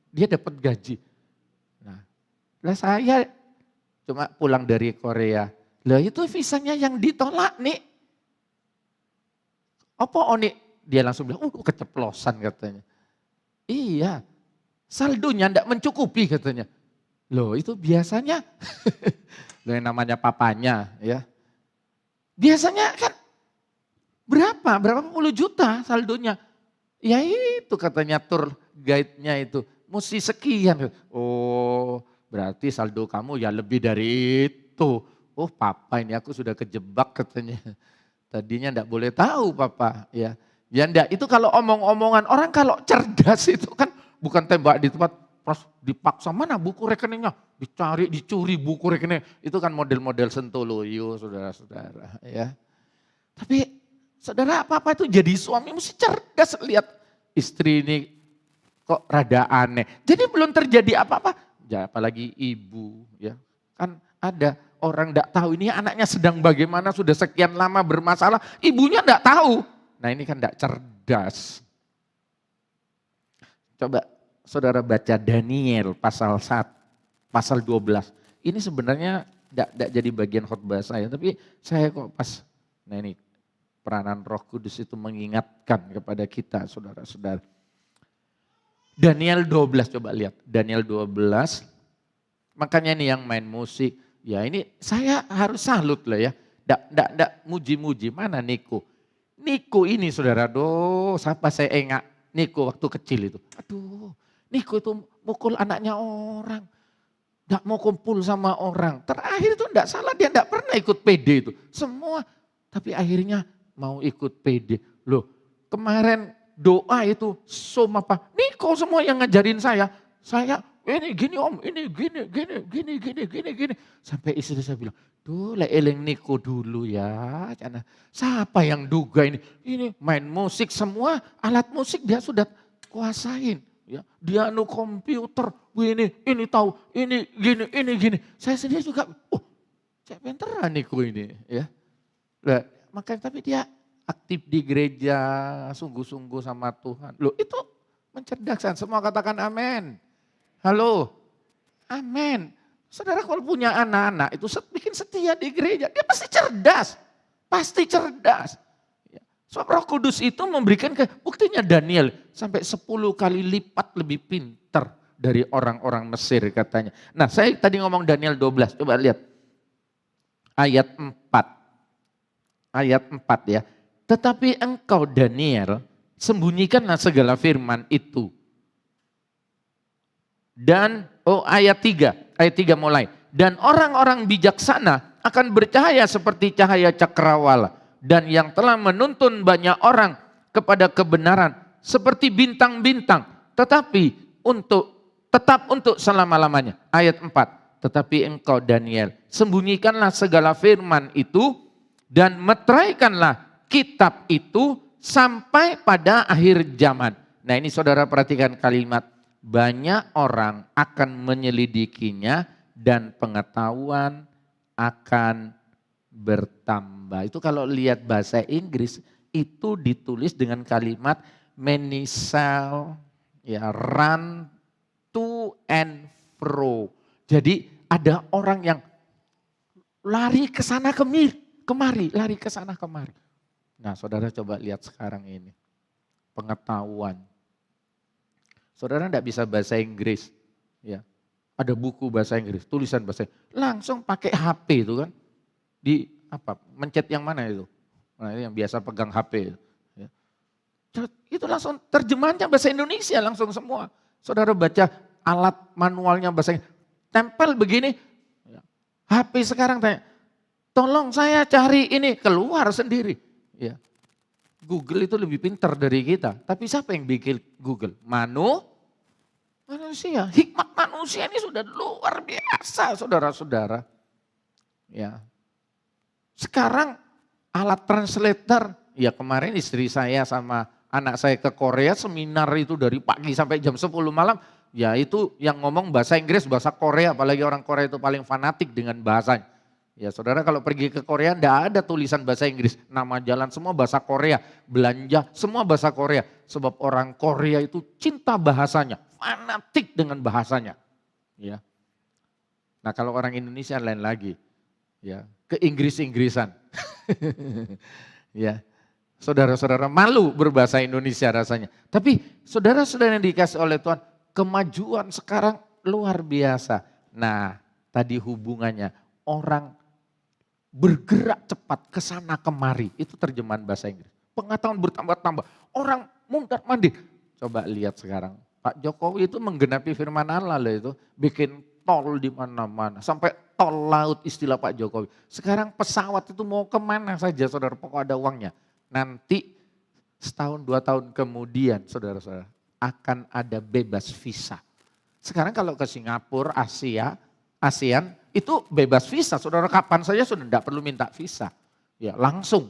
Dia dapat gaji. Nah, lah saya cuma pulang dari Korea. Lah itu visanya yang ditolak nih. Apa Oni? Dia langsung bilang, keceplosan katanya. Iya, saldonya enggak mencukupi katanya. Loh itu biasanya yang namanya papanya ya. Biasanya kan berapa puluh juta saldonya. Ya itu katanya tour guide-nya itu, mesti sekian. Oh berarti saldo kamu ya lebih dari itu. Oh papa ini aku sudah kejebak katanya. Tadinya enggak boleh tahu papa ya. Ya enggak, itu kalau omong-omongan orang kalau cerdas itu kan bukan tembak di tempat, terus dipaksa mana buku rekeningnya, dicuri buku rekening. Itu kan model-model Sentoloyo saudara-saudara ya. Tapi saudara apa-apa itu jadi suami mesti cerdas lihat istri ini kok rada aneh. Jadi belum terjadi apa-apa, ya apalagi ibu ya. Kan ada orang enggak tahu ini anaknya sedang bagaimana, sudah sekian lama bermasalah, ibunya enggak tahu. Nah ini kan enggak cerdas. Coba saudara baca Daniel pasal 1, pasal 12. Ini sebenarnya enggak jadi bagian khotbah saya, tapi saya kok pas, nah ini peranan Roh Kudus itu mengingatkan kepada kita saudara-saudara. Daniel 12 coba lihat, Daniel 12, makanya ini yang main musik, ya ini saya harus salut lah ya, enggak muji-muji, mana Niko. Niko ini saudara, siapa saya ingat Niko waktu kecil itu. Aduh, Niko itu mukul anaknya orang. Enggak mau kumpul sama orang. Terakhir itu enggak salah, dia enggak pernah ikut PD itu. Semua, tapi akhirnya mau ikut PD. Loh, kemarin doa itu apa? Niko semua yang ngajarin saya. Saya ini gini om, ini gini. Sampai istri saya bilang, tuh eleng Niko dulu ya. Siapa yang duga ini? Ini main musik semua, alat musik dia sudah kuasain. Ya, dia komputer, ini tahu, ini gini. Saya sendiri juga, saya pinteran Niko ini. Ya. Nah, makanya tapi dia aktif di gereja, sungguh-sungguh sama Tuhan. Loh itu mencerdaskan, semua katakan amin. Halo, amin. Saudara kalau punya anak-anak itu bikin setia di gereja, dia pasti cerdas. Ya. Sebab Roh Kudus itu memberikan buktinya Daniel sampai 10 kali lipat lebih pintar dari orang-orang Mesir katanya. Nah saya tadi ngomong Daniel 12, coba lihat ayat 4. Ayat 4 ya. Tetapi engkau Daniel sembunyikanlah segala firman itu. Dan ayat 3 mulai. Dan orang-orang bijaksana akan bercahaya seperti cahaya cakrawala. Dan yang telah menuntun banyak orang kepada kebenaran seperti bintang-bintang. Tetap untuk selama-lamanya. Ayat 4. Tetapi engkau Daniel sembunyikanlah segala firman itu dan meteraikanlah kitab itu sampai pada akhir zaman. Nah ini saudara perhatikan kalimat. Banyak orang akan menyelidikinya dan pengetahuan akan bertambah. Itu kalau lihat bahasa Inggris itu ditulis dengan kalimat many shall ya, run to and fro. Jadi ada orang yang lari ke sana kemari, lari ke sana kemari. Nah saudara coba lihat sekarang ini, pengetahuan. Saudara enggak bisa bahasa Inggris, ya. Ada buku bahasa Inggris, tulisan bahasa Inggris. Langsung pakai HP itu kan. Mencet yang mana itu? Nah, yang biasa pegang HP. Ya. Itu langsung terjemahannya bahasa Indonesia langsung semua. Saudara baca alat manualnya bahasa Inggris. Tempel begini, ya. HP sekarang tanya, tolong saya cari ini, keluar sendiri. Ya. Google itu lebih pintar dari kita. Tapi siapa yang bikin Google? Manusia. Hikmat manusia ini sudah luar biasa saudara-saudara. Ya. Sekarang alat translator, ya kemarin istri saya sama anak saya ke Korea seminar itu dari pagi sampai jam 10 malam. Ya itu yang ngomong bahasa Inggris, bahasa Korea, apalagi orang Korea itu paling fanatik dengan bahasanya. Ya saudara kalau pergi ke Korea enggak ada tulisan bahasa Inggris, nama jalan semua bahasa Korea, belanja semua bahasa Korea. Sebab orang Korea itu cinta bahasanya, fanatik dengan bahasanya. Ya. Nah kalau orang Indonesia lain lagi, ya ke Inggris-Inggrisan. Ya, saudara-saudara malu berbahasa Indonesia rasanya. Tapi saudara-saudara yang dikasih oleh Tuhan, kemajuan sekarang luar biasa. Nah tadi hubungannya. orang bergerak cepat ke sana kemari. Itu terjemahan bahasa Inggris. Pengetahuan bertambah-tambah. Orang mundar-mandir. Coba lihat sekarang. Pak Jokowi itu menggenapi firman Allah loh itu. Bikin tol di mana-mana. Sampai tol laut istilah Pak Jokowi. Sekarang pesawat itu mau kemana saja saudara. Pokok ada uangnya. Nanti setahun 2 tahun kemudian saudara-saudara akan ada bebas visa. Sekarang kalau ke Singapura, ASEAN itu bebas visa. Saudara kapan saja sudah tidak perlu minta visa. Ya langsung.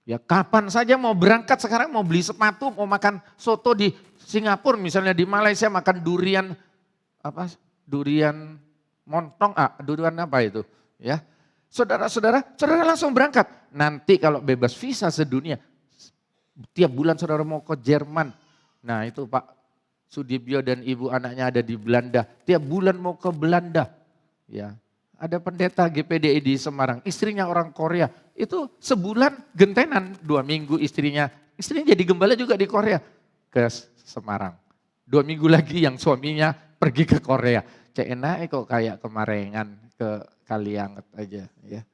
Ya kapan saja mau berangkat sekarang mau beli sepatu, mau makan soto di Singapura, misalnya di Malaysia makan durian montong, durian apa itu? Ya. Saudara langsung berangkat. Nanti kalau bebas visa sedunia, tiap bulan saudara mau ke Jerman. Nah itu Pak Sudibyo dan ibu anaknya ada di Belanda. Tiap bulan mau ke Belanda. Ya, ada pendeta GPDI di Semarang, istrinya orang Korea. Itu sebulan gentenan, 2 minggu istrinya jadi gembala juga di Korea ke Semarang. 2 minggu lagi yang suaminya pergi ke Korea. Enak kok kayak kemarengan ke Kalianget aja ya.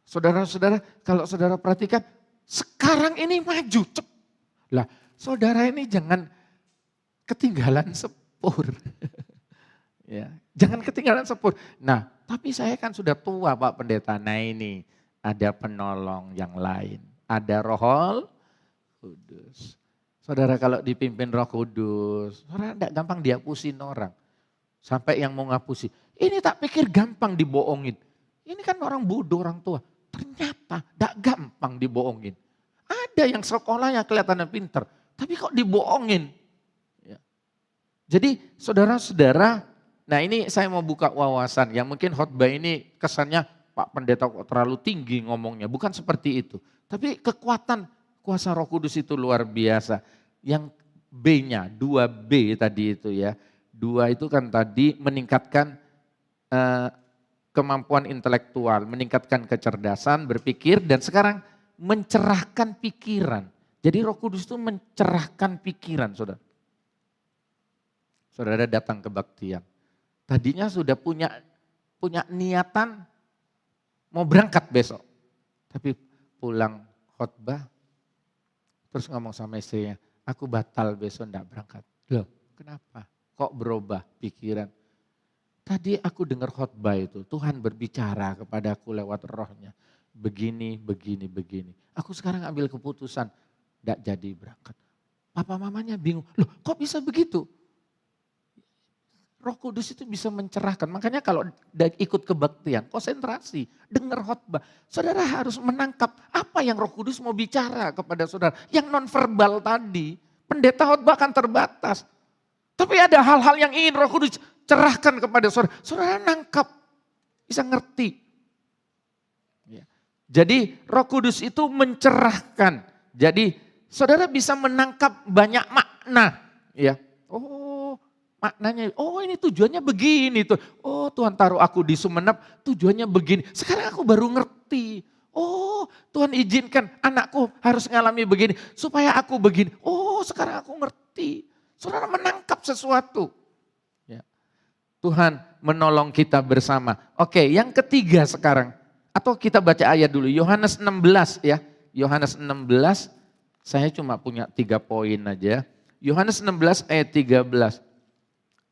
Saudara-saudara, kalau saudara perhatikan sekarang ini maju lah, saudara ini jangan ketinggalan sepur. Ya, jangan ketinggalan sepur. Nah, tapi saya kan sudah tua Pak Pendeta. Nah ini ada penolong yang lain. Ada Roh Kudus. Saudara kalau dipimpin Roh Kudus, saudara tidak gampang dihapusin orang. Sampai yang mau ngapusi. Ini tak pikir gampang dibohongin. Ini kan orang bodoh, orang tua. Ternyata tidak gampang dibohongin. Ada yang sekolahnya kelihatannya pinter. Tapi kok dibohongin. Ya. Jadi saudara-saudara, nah ini saya mau buka wawasan. Yang mungkin khotbah ini kesannya Pak Pendeta kok terlalu tinggi ngomongnya. Bukan seperti itu. Tapi kekuatan kuasa Roh Kudus itu luar biasa. Yang B-nya, 2B tadi itu ya. 2 itu kan tadi meningkatkan kemampuan intelektual, meningkatkan kecerdasan, berpikir, dan sekarang mencerahkan pikiran. Jadi Roh Kudus itu mencerahkan pikiran, saudara. Saudara datang kebaktian. Tadinya sudah punya niatan mau berangkat besok. Tapi pulang khotbah, terus ngomong sama istrinya, aku batal besok enggak berangkat. Loh, kenapa? Kok berubah pikiran? Tadi aku dengar khotbah itu, Tuhan berbicara kepada aku lewat rohnya. Begini. Aku sekarang ambil keputusan, enggak jadi berangkat. Papa mamanya bingung, loh kok bisa begitu? Roh Kudus itu bisa mencerahkan. Makanya kalau ikut kebaktian, konsentrasi, dengar khotbah. Saudara harus menangkap apa yang Roh Kudus mau bicara kepada saudara. Yang nonverbal tadi, pendeta khotbah kan terbatas. Tapi ada hal-hal yang ingin Roh Kudus cerahkan kepada saudara. Saudara nangkap, bisa ngerti. Ya. Jadi Roh Kudus itu mencerahkan. Jadi saudara bisa menangkap banyak makna. Ya. Oh maknanya, oh ini tujuannya begini tuh. Oh Tuhan taruh aku di Sumeneb tujuannya begini. Sekarang aku baru ngerti. Oh Tuhan izinkan anakku harus ngalami begini supaya aku begini. Oh sekarang aku ngerti. Saudara menangkap sesuatu. Ya. Tuhan menolong kita bersama. Oke, yang ketiga sekarang. Atau kita baca ayat dulu. Yohanes 16 ya. Yohanes 16, saya cuma punya 3 poin aja. Yohanes 16 ayat 13.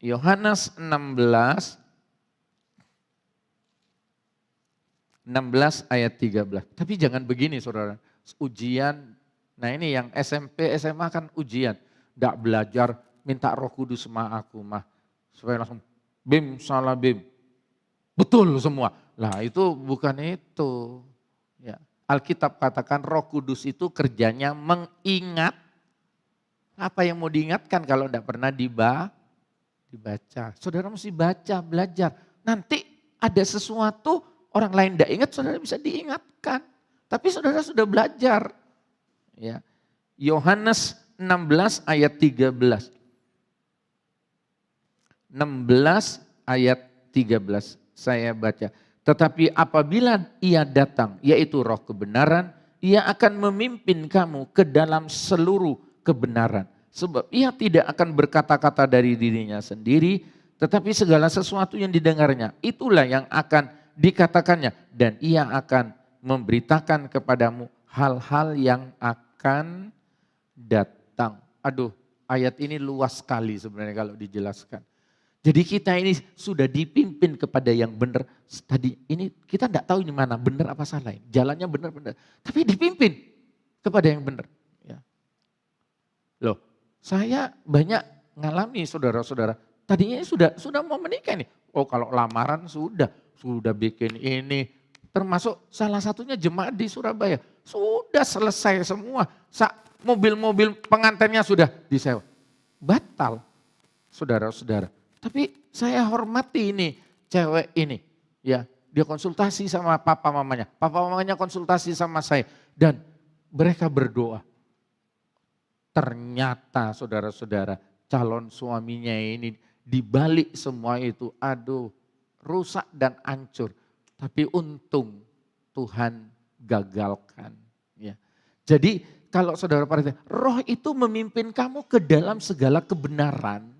Yohanes 16 ayat 13. Tapi jangan begini saudara. Ujian, nah ini yang SMP, SMA kan ujian. Tidak belajar, minta Roh Kudus sama aku mah. Supaya langsung bim, salah bim. Betul semua. Lah itu bukan itu. Ya. Alkitab katakan Roh Kudus itu kerjanya mengingat. Apa yang mau diingatkan kalau tidak pernah dibaca. Saudara mesti baca, belajar. Nanti ada sesuatu orang lain tidak ingat, saudara bisa diingatkan. Tapi saudara sudah belajar. Ya. Yohanes 16 ayat 13. 16 ayat 13 saya baca. Tetapi apabila ia datang, yaitu roh kebenaran, ia akan memimpin kamu ke dalam seluruh kebenaran. Sebab ia tidak akan berkata-kata dari dirinya sendiri, tetapi segala sesuatu yang didengarnya, itulah yang akan dikatakannya, dan ia akan memberitakan kepadamu hal-hal yang akan datang. Aduh, ayat ini luas sekali sebenarnya kalau dijelaskan. Jadi kita ini sudah dipimpin kepada yang benar. Tadi ini kita tidak tahu ini mana benar apa salah. Jalannya benar-benar. Tapi dipimpin kepada yang benar. Ya. Loh, saya banyak ngalami saudara-saudara. Tadinya sudah mau menikah nih. Oh kalau lamaran sudah bikin ini. Termasuk salah satunya jemaat di Surabaya. Sudah selesai semua. Mobil-mobil pengantinnya sudah disewa. Batal, saudara-saudara. Tapi saya hormati ini, cewek ini. Ya, dia konsultasi sama papa mamanya. Papa mamanya konsultasi sama saya. Dan mereka berdoa. Ternyata saudara-saudara, calon suaminya ini dibalik semua itu, aduh, rusak dan hancur. Tapi untung Tuhan gagalkan. Ya. Jadi kalau saudara perhatikan, roh itu memimpin kamu ke dalam segala kebenaran.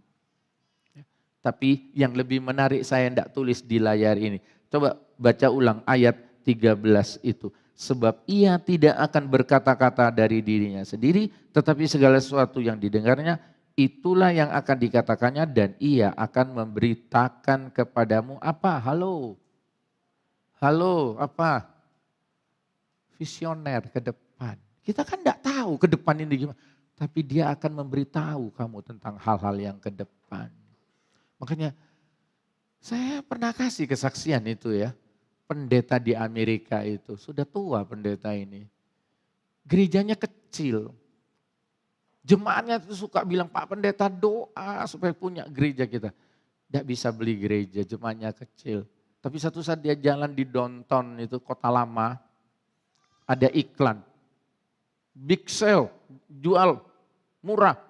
Tapi yang lebih menarik saya tidak tulis di layar ini. Coba baca ulang ayat 13 itu. Sebab ia tidak akan berkata-kata dari dirinya sendiri, tetapi segala sesuatu yang didengarnya, itulah yang akan dikatakannya dan ia akan memberitakan kepadamu apa? Halo? Halo, apa? Visioner ke depan. Kita kan tidak tahu ke depan ini gimana. Tapi dia akan memberitahu kamu tentang hal-hal yang ke depan. Makanya saya pernah kasih kesaksian itu ya. Pendeta di Amerika itu, sudah tua pendeta ini. Gerejanya kecil. Jemaatnya itu suka bilang, Pak Pendeta doa supaya punya gereja kita. Tidak bisa beli gereja, jemaatnya kecil. Tapi satu saat dia jalan di downtown itu kota lama, ada iklan. Big sale, jual, murah.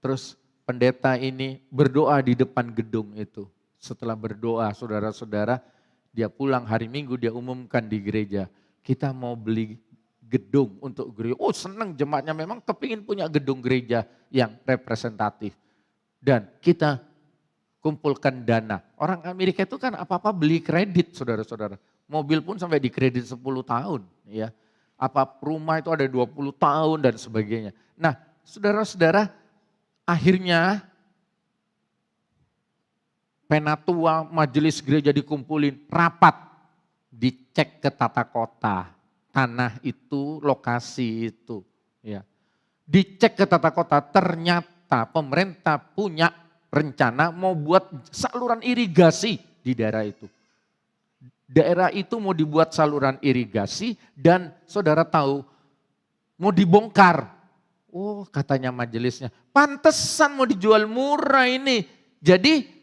Terus pendeta ini berdoa di depan gedung itu. Setelah berdoa saudara-saudara, dia pulang hari Minggu dia umumkan di gereja. Kita mau beli gedung untuk gereja. Oh senang jemaatnya memang kepingin punya gedung gereja yang representatif. Dan kita kumpulkan dana. Orang Amerika itu kan apa-apa beli kredit saudara-saudara. Mobil pun sampai dikredit 10 tahun. Ya. Apa rumah itu ada 20 tahun dan sebagainya. Nah saudara-saudara akhirnya penatua majelis gereja dikumpulin, rapat, dicek ke tata kota, tanah itu, lokasi itu. Ya. Dicek ke tata kota, ternyata pemerintah punya rencana mau buat saluran irigasi di daerah itu. Daerah itu mau dibuat saluran irigasi dan saudara tahu mau dibongkar. Oh katanya majelisnya, pantesan mau dijual murah ini. Jadi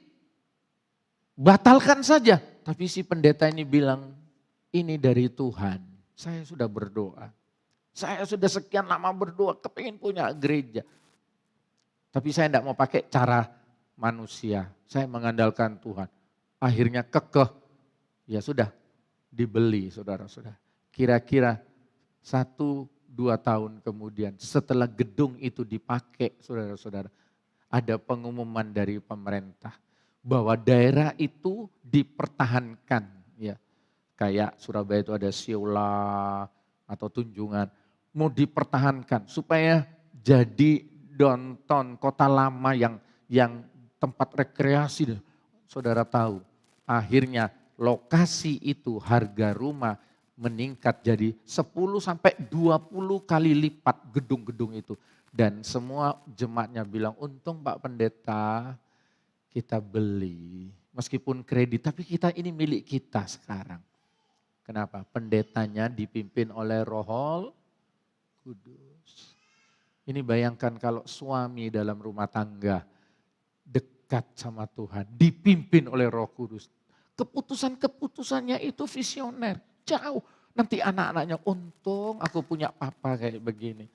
batalkan saja. Tapi si pendeta ini bilang, ini dari Tuhan. Saya sudah berdoa. Saya sudah sekian lama berdoa, kepingin punya gereja. Tapi saya tidak mau pakai cara manusia. Saya mengandalkan Tuhan. Akhirnya kekeh, ya sudah dibeli saudara-saudara. Kira-kira 1-2 tahun kemudian setelah gedung itu dipakai saudara-saudara. Ada pengumuman dari pemerintah bahwa daerah itu dipertahankan ya. Kayak Surabaya itu ada Siola atau Tunjungan mau dipertahankan supaya jadi downtown kota lama yang tempat rekreasi. Saudara tahu, akhirnya lokasi itu harga rumah meningkat jadi 10 sampai 20 kali lipat gedung-gedung itu. Dan semua jemaatnya bilang, untung Pak Pendeta kita beli, meskipun kredit, tapi kita ini milik kita sekarang. Kenapa? Pendetanya dipimpin oleh Roh Kudus. Ini bayangkan kalau suami dalam rumah tangga dekat sama Tuhan, dipimpin oleh Roh Kudus. Keputusan-keputusannya itu visioner, jauh. Nanti anak-anaknya, untung aku punya papa kayak begini.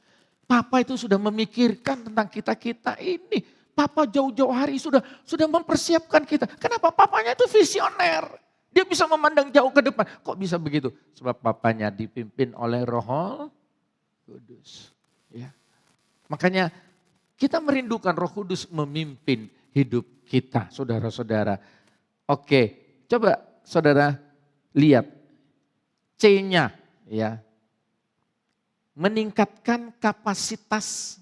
Papa itu sudah memikirkan tentang kita-kita ini. Papa jauh-jauh hari sudah mempersiapkan kita. Kenapa? Papanya itu visioner. Dia bisa memandang jauh ke depan. Kok bisa begitu? Sebab papanya dipimpin oleh Roh Kudus. Ya. Makanya kita merindukan Roh Kudus memimpin hidup kita, saudara-saudara. Oke, coba saudara lihat C-nya ya. Meningkatkan kapasitas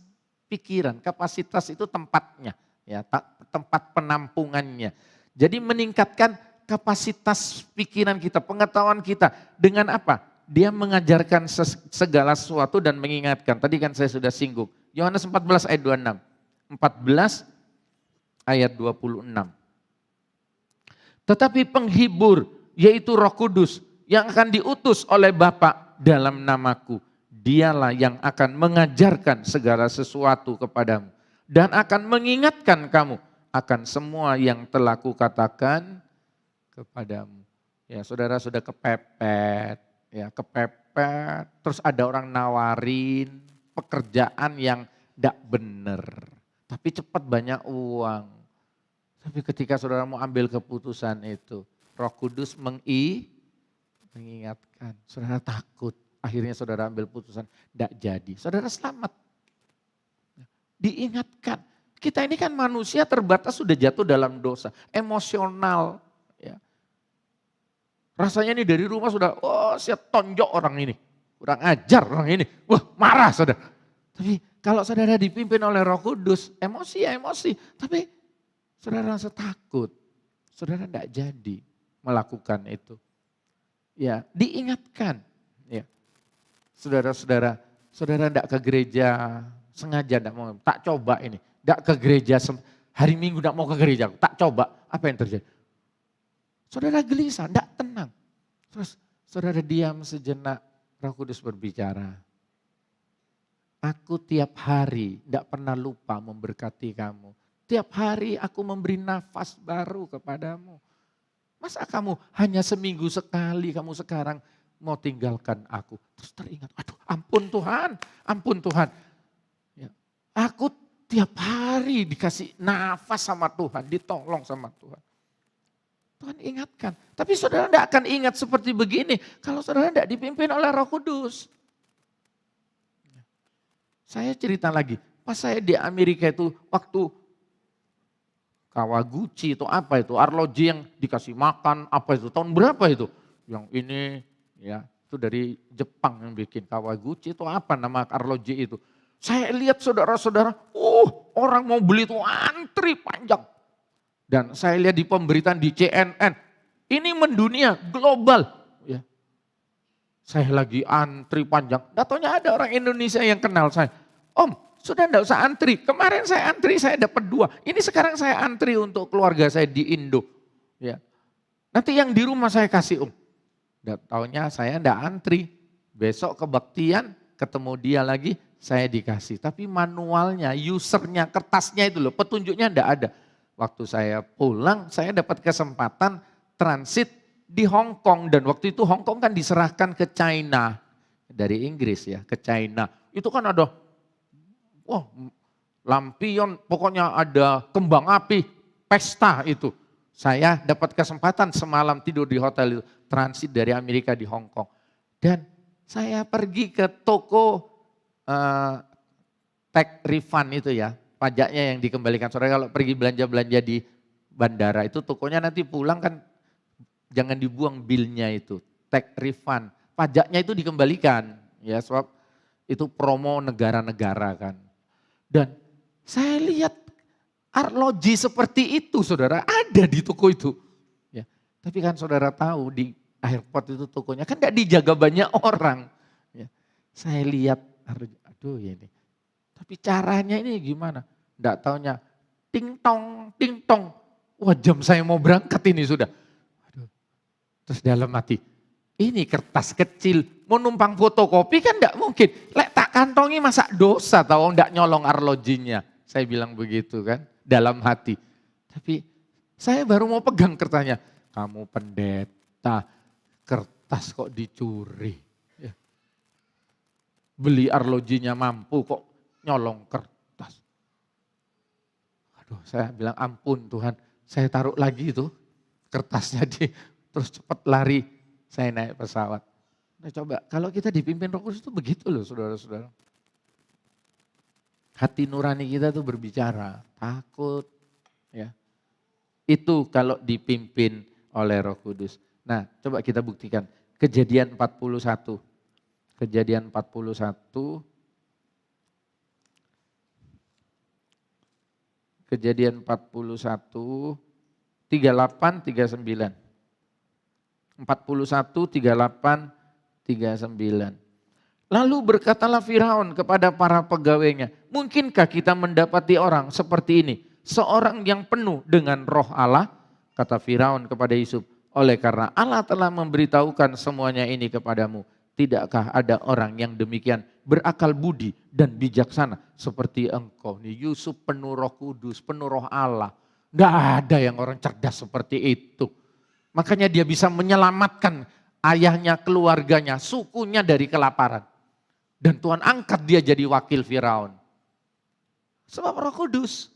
pikiran. Kapasitas itu tempatnya, ya, tempat penampungannya. Jadi meningkatkan kapasitas pikiran kita, pengetahuan kita. Dengan apa? Dia mengajarkan segala sesuatu dan mengingatkan. Tadi kan saya sudah singgung. Yohanes 14 ayat 26. 14 ayat 26. Tetapi penghibur, yaitu Roh Kudus, yang akan diutus oleh Bapa dalam namaku. Dialah yang akan mengajarkan segala sesuatu kepadamu. Dan akan mengingatkan kamu akan semua yang telah kukatakan kepadamu. Ya, saudara sudah kepepet. Ya, kepepet. Terus ada orang nawarin pekerjaan yang tidak benar. Tapi cepat banyak uang. Tapi ketika saudara mau ambil keputusan itu, Roh Kudus mengingatkan. Saudara takut. Akhirnya saudara ambil putusan, tidak jadi. Saudara selamat. Diingatkan. Kita ini kan manusia terbatas sudah jatuh dalam dosa. Emosional. Ya. Rasanya ini dari rumah sudah, saya tonjok orang ini. Kurang ajar orang ini. Wah, marah saudara. Tapi kalau saudara dipimpin oleh Roh Kudus, emosi ya emosi. Tapi saudara rasa takut. Saudara tidak jadi melakukan itu. Ya, diingatkan. Ya. Saudara-saudara, saudara tidak ke gereja, sengaja tidak mau, tak coba ini. Tidak ke gereja, hari Minggu tidak mau ke gereja, tak coba. Apa yang terjadi? Saudara gelisah, tidak tenang. Terus saudara diam sejenak, Roh Kudus berbicara. Aku tiap hari tidak pernah lupa memberkati kamu. Tiap hari aku memberi nafas baru kepadamu. Masa kamu hanya seminggu sekali kamu sekarang mau tinggalkan aku. Terus teringat, aduh ampun Tuhan. Ya, aku tiap hari dikasih nafas sama Tuhan, ditolong sama Tuhan. Tuhan ingatkan. Tapi saudara tidak akan ingat seperti begini kalau saudara tidak dipimpin oleh Roh Kudus. Saya cerita lagi, pas saya di Amerika itu waktu Kawaguchi itu apa itu, arloji yang dikasih makan, apa itu, tahun berapa itu? Yang ini ya itu dari Jepang yang bikin Kawaguchi itu apa nama arloji itu. Saya lihat saudara-saudara, orang mau beli itu antri panjang. Dan saya lihat di pemberitaan di CNN, ini mendunia, global. Ya. Saya lagi antri panjang, datanya ada orang Indonesia yang kenal saya. Om, sudah enggak usah antri, kemarin saya antri saya dapat 2, ini sekarang saya antri untuk keluarga saya di Indo. Ya. Nanti yang di rumah saya kasih Om. Taunya saya enggak antri, besok kebaktian ketemu dia lagi saya dikasih. Tapi manualnya, usernya, kertasnya itu loh, petunjuknya enggak ada. Waktu saya pulang saya dapat kesempatan transit di Hong Kong. Dan waktu itu Hong Kong kan diserahkan ke China, dari Inggris ya ke China. Itu kan ada lampion, pokoknya ada kembang api, pesta itu. Saya dapat kesempatan semalam tidur di hotel itu, transit dari Amerika di Hong Kong. Dan saya pergi ke toko tax refund itu ya, pajaknya yang dikembalikan. Saudara kalau pergi belanja-belanja di bandara itu tokonya nanti pulang kan jangan dibuang bilnya itu, tax refund. Pajaknya itu dikembalikan ya, sebab itu promo negara-negara kan. Dan saya lihat arloji seperti itu saudara ada di toko itu. Ya. Tapi kan saudara tahu di airport itu tokonya kan tidak dijaga banyak orang. Ya. Saya lihat, aduh ya ini. Tapi caranya ini gimana? Tidak taunya ting tong. Wah jam saya mau berangkat ini sudah. Aduh. Terus dalam hati, ini kertas kecil, mau numpang fotokopi kan tidak mungkin. Lek tak kantongi masa dosa tahu tidak nyolong arlojinya. Saya bilang begitu kan, dalam hati. Tapi saya baru mau pegang kertasnya. Kamu pendeta, kertas kok dicuri. Ya. Beli arlojinya mampu kok nyolong kertas. Aduh saya bilang ampun Tuhan, saya taruh lagi itu kertasnya terus cepat lari. Saya naik pesawat. Nah coba, kalau kita dipimpin Roh Kudus itu begitu loh saudara-saudara. Hati nurani kita tuh berbicara, takut. Ya. Itu kalau dipimpin oleh Roh Kudus. Nah, coba kita buktikan. Kejadian 41. Kejadian 41. Kejadian 41, 38, 39. 41, 38, 39. Lalu berkatalah Firaun kepada para pegawainya, mungkinkah kita mendapati orang seperti ini? Seorang yang penuh dengan roh Allah, kata Firaun kepada Yusuf, oleh karena Allah telah memberitahukan semuanya ini kepadamu. Tidakkah ada orang yang demikian berakal budi dan bijaksana seperti engkau? Nih Yusuf penuh roh kudus, penuh roh Allah. Nggak ada yang orang cerdas seperti itu. Makanya dia bisa menyelamatkan ayahnya, keluarganya, sukunya dari kelaparan. Dan Tuhan angkat dia jadi wakil Firaun. Sebab Roh Kudus.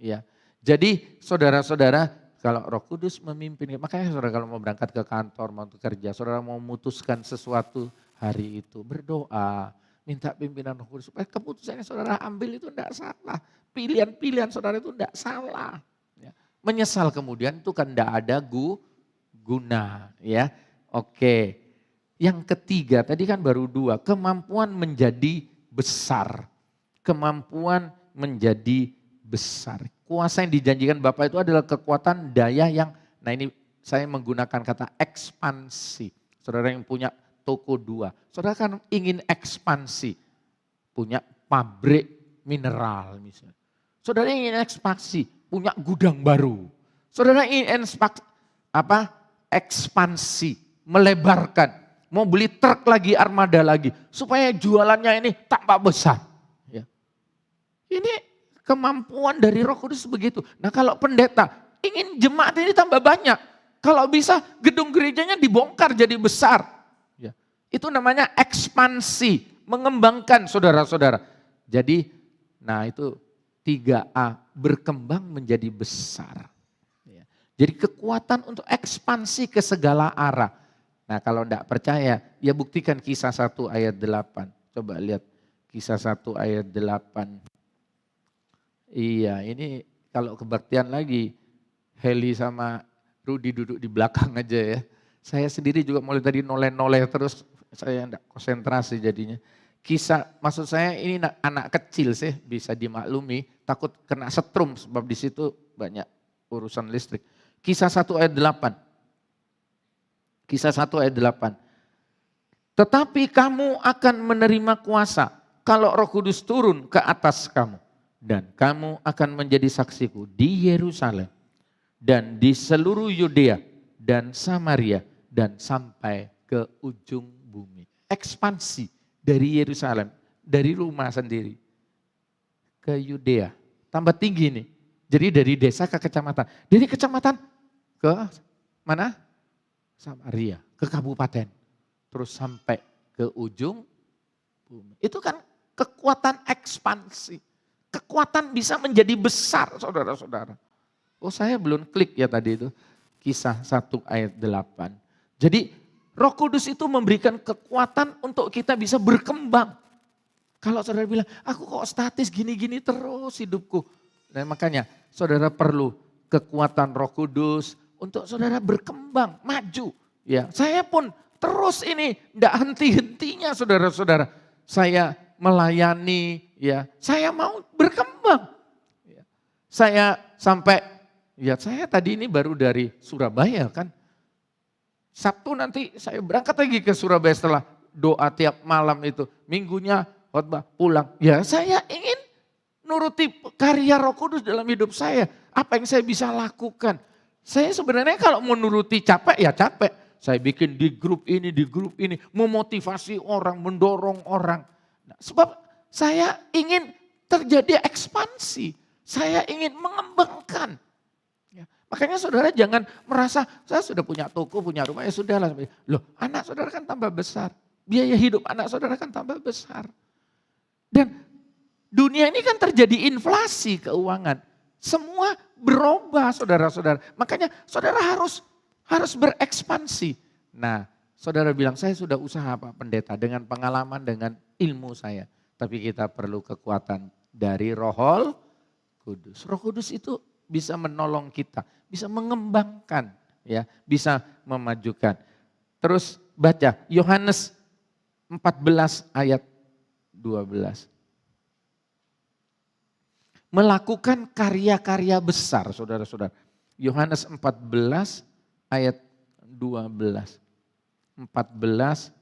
Ya. Jadi saudara-saudara, kalau Roh Kudus memimpin, makanya saudara kalau mau berangkat ke kantor, mau kerja, saudara mau memutuskan sesuatu hari itu, berdoa, minta pimpinan Roh Kudus supaya keputusannya saudara ambil itu tidak salah. Pilihan-pilihan saudara itu tidak salah. Ya. Menyesal kemudian itu kan tidak ada guna. Ya. Oke. Yang ketiga, tadi kan baru dua, kemampuan menjadi besar. Kemampuan menjadi besar. Kuasa yang dijanjikan Bapak itu adalah kekuatan daya yang, nah ini saya menggunakan kata ekspansi. Saudara yang punya toko dua, saudara kan ingin ekspansi. Punya pabrik mineral misalnya. Saudara ingin ekspansi, punya gudang baru. Saudara ingin ekspansi, melebarkan. Mau beli truk lagi, armada lagi. Supaya jualannya ini tambah besar. Ya. Ini kemampuan dari Roh Kudus begitu. Nah kalau pendeta ingin jemaat ini tambah banyak. Kalau bisa gedung gerejanya dibongkar jadi besar. Ya. Itu namanya ekspansi. Mengembangkan saudara-saudara. Jadi nah itu 3A. Berkembang menjadi besar. Ya. Jadi kekuatan untuk ekspansi ke segala arah. Nah kalau tidak percaya, ya buktikan Kisah 1 ayat 8. Coba lihat Kisah 1 ayat 8. Iya ini kalau kebaktian lagi, Heli sama Rudi duduk di belakang aja ya. Saya sendiri juga mulai tadi noleh-noleh terus, saya tidak konsentrasi jadinya. Kisah, maksud saya ini anak kecil sih bisa dimaklumi, takut kena setrum sebab di situ banyak urusan listrik. Kisah 1 ayat 8. Kisah 1 ayat 8. Tetapi kamu akan menerima kuasa kalau Roh Kudus turun ke atas kamu. Dan kamu akan menjadi saksiku di Yerusalem dan di seluruh Yudea dan Samaria dan sampai ke ujung bumi. Ekspansi dari Yerusalem, dari rumah sendiri ke Yudea. Tambah tinggi nih. Jadi dari desa ke kecamatan. Dari kecamatan ke mana? Samaria, ke kabupaten, terus sampai ke ujung bumi. Itu kan kekuatan ekspansi. Kekuatan bisa menjadi besar saudara-saudara. Oh saya belum klik ya tadi itu. Kisah 1 ayat 8. Jadi Roh Kudus itu memberikan kekuatan untuk kita bisa berkembang. Kalau saudara bilang, aku kok statis gini-gini terus hidupku. Nah makanya saudara perlu kekuatan Roh Kudus untuk saudara berkembang, maju. Ya, saya pun terus ini tidak henti-hentinya saudara-saudara. Saya melayani, ya, saya mau berkembang. Ya. Saya sampai, ya saya tadi ini baru dari Surabaya kan. Sabtu nanti saya berangkat lagi ke Surabaya setelah doa tiap malam itu. Minggunya khotbah pulang. Ya saya ingin nuruti karya Roh Kudus dalam hidup saya. Apa yang saya bisa lakukan. Saya sebenarnya kalau menuruti capek ya capek. Saya bikin di grup ini, memotivasi orang, mendorong orang. Nah, sebab saya ingin terjadi ekspansi. Saya ingin mengembangkan. Ya, makanya saudara jangan merasa saya sudah punya toko, punya rumah, ya sudahlah. Loh anak saudara kan tambah besar. Biaya hidup anak saudara kan tambah besar. Dan dunia ini kan terjadi inflasi keuangan. Semua berubah saudara-saudara. Makanya saudara harus berekspansi. Nah saudara bilang saya sudah usaha Pak Pendeta dengan pengalaman, dengan ilmu saya. Tapi kita perlu kekuatan dari Roh Kudus. Roh Kudus itu bisa menolong kita, bisa mengembangkan ya, bisa memajukan. Terus baca Yohanes 14 ayat 12. Melakukan karya-karya besar, saudara-saudara. Yohanes 14 ayat 12. 14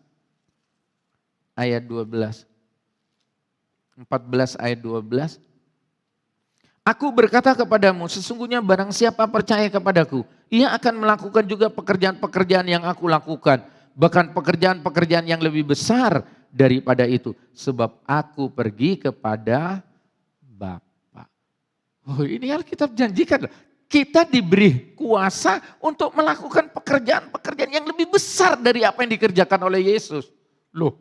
ayat 12. 14 ayat 12. Aku berkata kepadamu, sesungguhnya barang siapa percaya kepadaku, ia akan melakukan juga pekerjaan-pekerjaan yang aku lakukan. Bahkan pekerjaan-pekerjaan yang lebih besar daripada itu. Sebab aku pergi kepada Bapa. Oh, ini Alkitab janjikan. Kita diberi kuasa untuk melakukan pekerjaan-pekerjaan yang lebih besar dari apa yang dikerjakan oleh Yesus. Loh,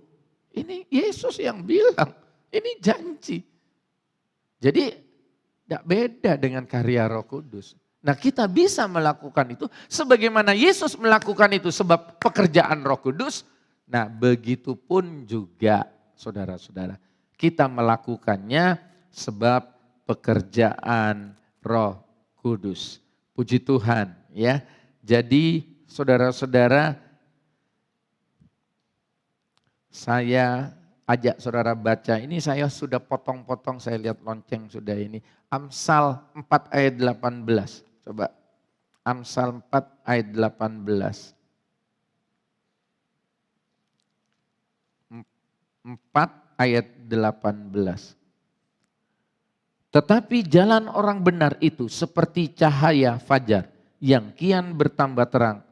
ini Yesus yang bilang, ini janji. Jadi tidak beda dengan karya Roh Kudus. Nah, kita bisa melakukan itu sebagaimana Yesus melakukan itu sebab pekerjaan Roh Kudus. Nah, begitupun juga saudara-saudara, kita melakukannya sebab pekerjaan Roh Kudus. Puji Tuhan ya. Jadi saudara-saudara, saya ajak saudara baca, ini saya sudah potong-potong, saya lihat lonceng sudah ini. Amsal 4 ayat 18, coba. Amsal 4 ayat 18. 4 ayat 18. Tetapi jalan orang benar itu seperti cahaya fajar yang kian bertambah terang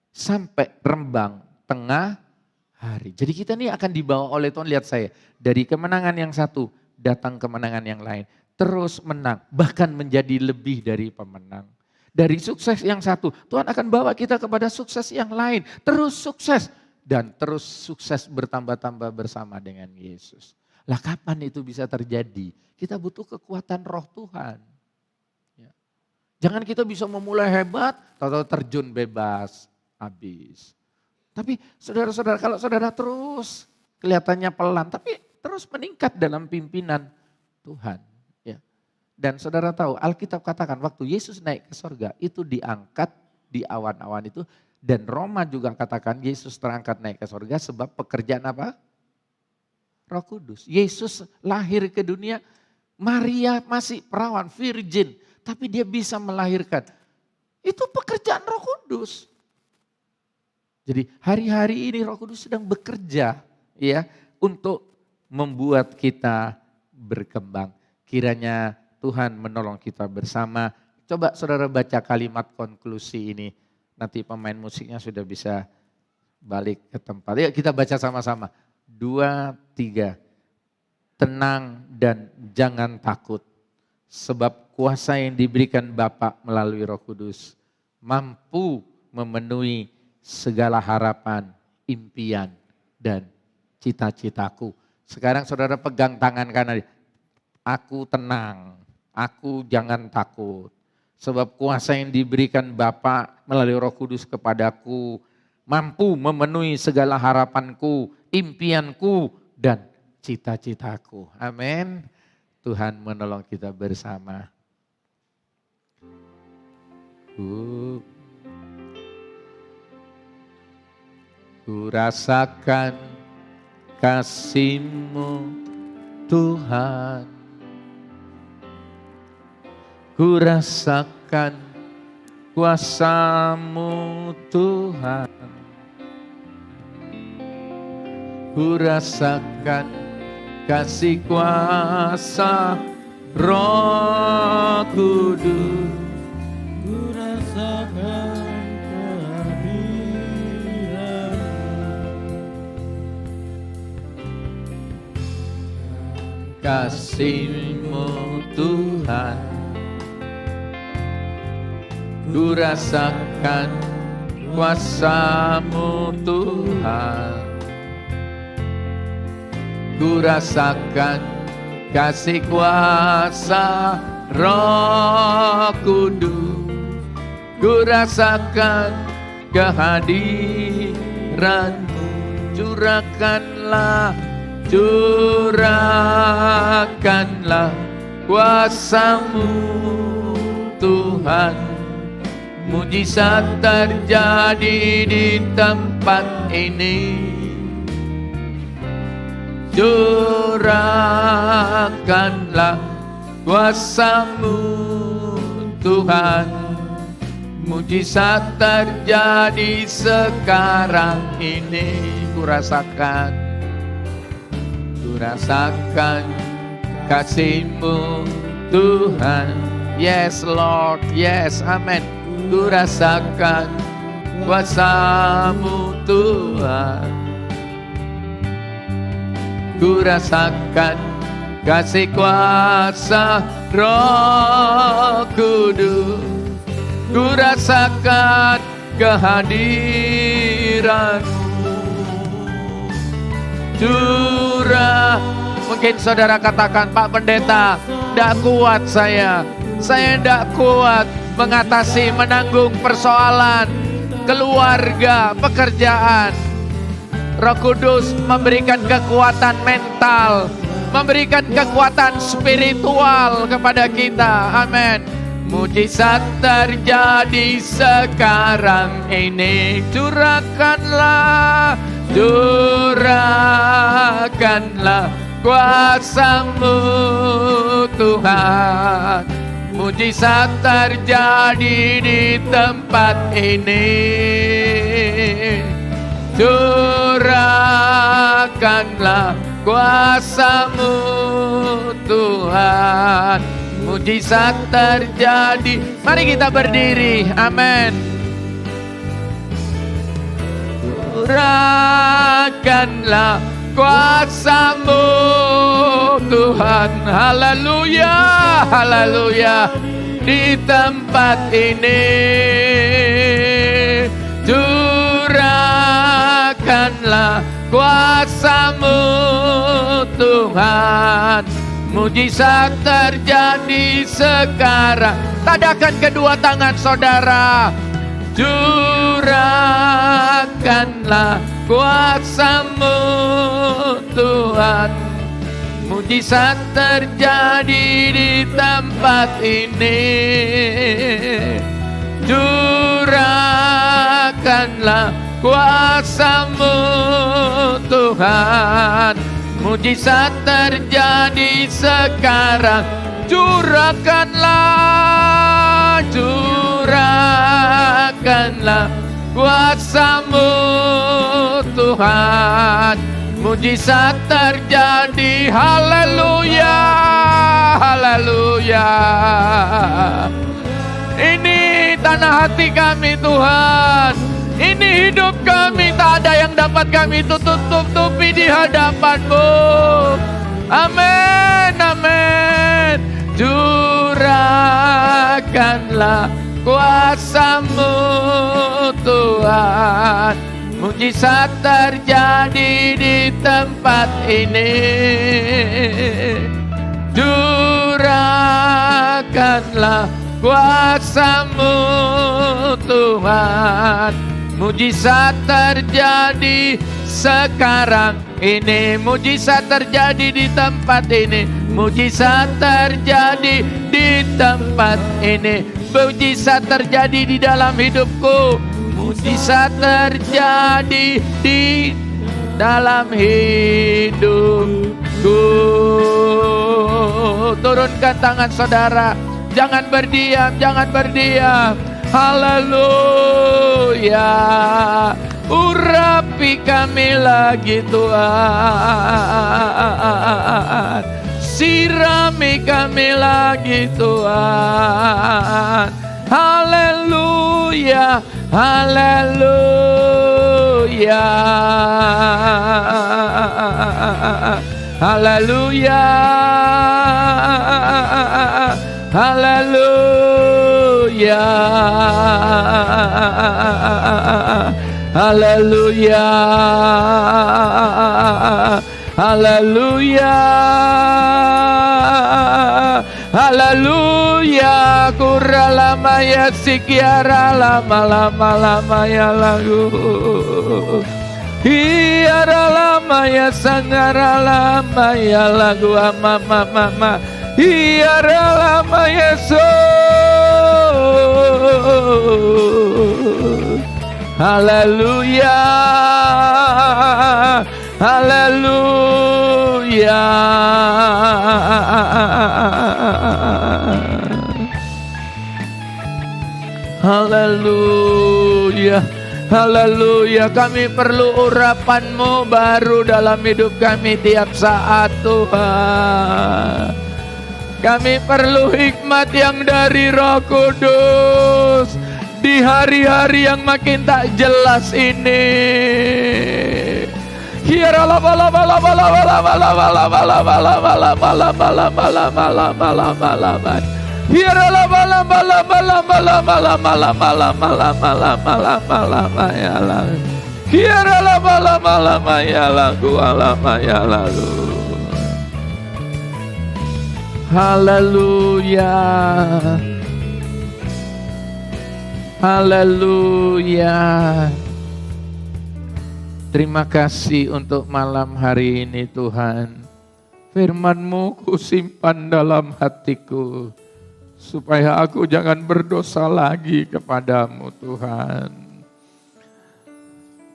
sampai rembang tengah hari. Jadi kita ini akan dibawa oleh Tuhan, lihat saya. Dari kemenangan yang satu datang kemenangan yang lain. Terus menang, bahkan menjadi lebih dari pemenang. Dari sukses yang satu, Tuhan akan bawa kita kepada sukses yang lain. Terus sukses dan terus sukses bertambah-tambah bersama dengan Yesus. Lah kapan itu bisa terjadi? Kita butuh kekuatan Roh Tuhan. Ya. Jangan kita bisa memulai hebat, atau terjun bebas, habis. Tapi saudara-saudara, kalau saudara terus kelihatannya pelan, tapi terus meningkat dalam pimpinan Tuhan. Ya. Dan saudara tahu, Alkitab katakan waktu Yesus naik ke sorga, itu diangkat di awan-awan itu. Dan Roma juga katakan Yesus terangkat naik ke sorga sebab pekerjaan apa? Roh Kudus. Yesus lahir ke dunia, Maria masih perawan, virgin. Tapi dia bisa melahirkan. Itu pekerjaan Roh Kudus. Jadi hari-hari ini Roh Kudus sedang bekerja ya untuk membuat kita berkembang. Kiranya Tuhan menolong kita bersama. Coba saudara baca kalimat konklusi ini. Nanti pemain musiknya sudah bisa balik ke tempat. Yuk kita baca sama-sama. 2, 3. Tenang dan jangan takut. Sebab kuasa yang diberikan Bapa melalui Roh Kudus mampu memenuhi segala harapan, impian, dan cita-citaku. Sekarang saudara pegang tangan kanan. Aku tenang, aku jangan takut. Sebab kuasa yang diberikan Bapa melalui Roh Kudus kepadaku mampu memenuhi segala harapanku, impianku, dan cita-citaku. Amin. Tuhan menolong kita bersama. Ku rasakan kasih-Mu Tuhan. Ku rasakan kuasa-Mu Tuhan. Ku rasakan kasih kuasa Roh Kudus. Ku rasakan kehadiran kasih-Mu Tuhan. Ku rasakan kuasa-Mu Tuhan. Ku rasakan kasih kuasa Roh Kudus. Ku rasakan kehadiran-Mu. Curahkanlah, curahkanlah kuasa-Mu Tuhan. mujizat terjadi di tempat ini. Curahkanlah kuasa-Mu Tuhan, mujizat terjadi sekarang ini. Kurasakan kasih-Mu Tuhan. Yes Lord, yes, amen. Kurasakan kuasa-Mu Tuhan. Kurasakan kasih kuasa Roh Kudus. Kurasakan kehadiran-Mu. Mungkin saudara katakan, Pak Pendeta, tidak kuat saya tidak kuat mengatasi, menanggung persoalan keluarga, pekerjaan. Roh Kudus memberikan kekuatan mental, memberikan kekuatan spiritual kepada kita. Amin. Mujizat terjadi sekarang ini. Curahkanlah kuasa-Mu Tuhan. Mujizat terjadi di tempat ini. Curahkanlah kuasa-Mu Tuhan. Mujizat terjadi. Mari kita berdiri. Amin. Curahkanlah kuasa-Mu Tuhan. Haleluya, haleluya. Di tempat ini curahkanlah kuasa-Mu Tuhan. Mujizat terjadi sekarang. Tadakan kedua tangan saudara. Curahkanlah kuasa-Mu Tuhan. Mujizat terjadi di tempat ini. Curahkanlah kuasa-Mu Tuhan. Mujizat terjadi sekarang. Curahkanlah kuasa-Mu Tuhan. Mujizat terjadi. Haleluya, haleluya. Ini tanah hati kami Tuhan. Ini hidup kami, tak ada yang dapat kami tutup-tutupi di hadapan-Mu. Amin, amin. Curahkanlah kuasa-Mu Tuhan. Mujizat terjadi di tempat ini. Curahkanlah kuasa-Mu Tuhan. Mujizat terjadi sekarang ini. Mujizat terjadi di tempat ini. Mujizat terjadi di tempat ini. Mujizat terjadi di dalam hidupku. Mujizat terjadi di dalam hidupku. Turunkan tangan saudara. Jangan berdiam, jangan berdiam. Haleluya. Urapi kami lagi Tuhan. Sirami kami lagi Tuhan. Haleluya, haleluya. Haleluya, haleluya. Haleluya, haleluya, haleluya. Kuralama ya sikiara lama ya lagu. Hiara lama ya sangara lama ya lagu mama. Hiara lama ya so. Haleluya. Haleluya. Haleluya. Haleluya. Kami perlu urapan-Mu baru dalam hidup kami tiap saat, Tuhan. Kami perlu hikmat yang dari Roh Kudus di hari-hari yang makin tak jelas ini. Haleluya. Haleluya. Terima kasih untuk malam hari ini Tuhan. Firman-Mu kusimpan dalam hatiku, supaya aku jangan berdosa lagi kepadamu Tuhan.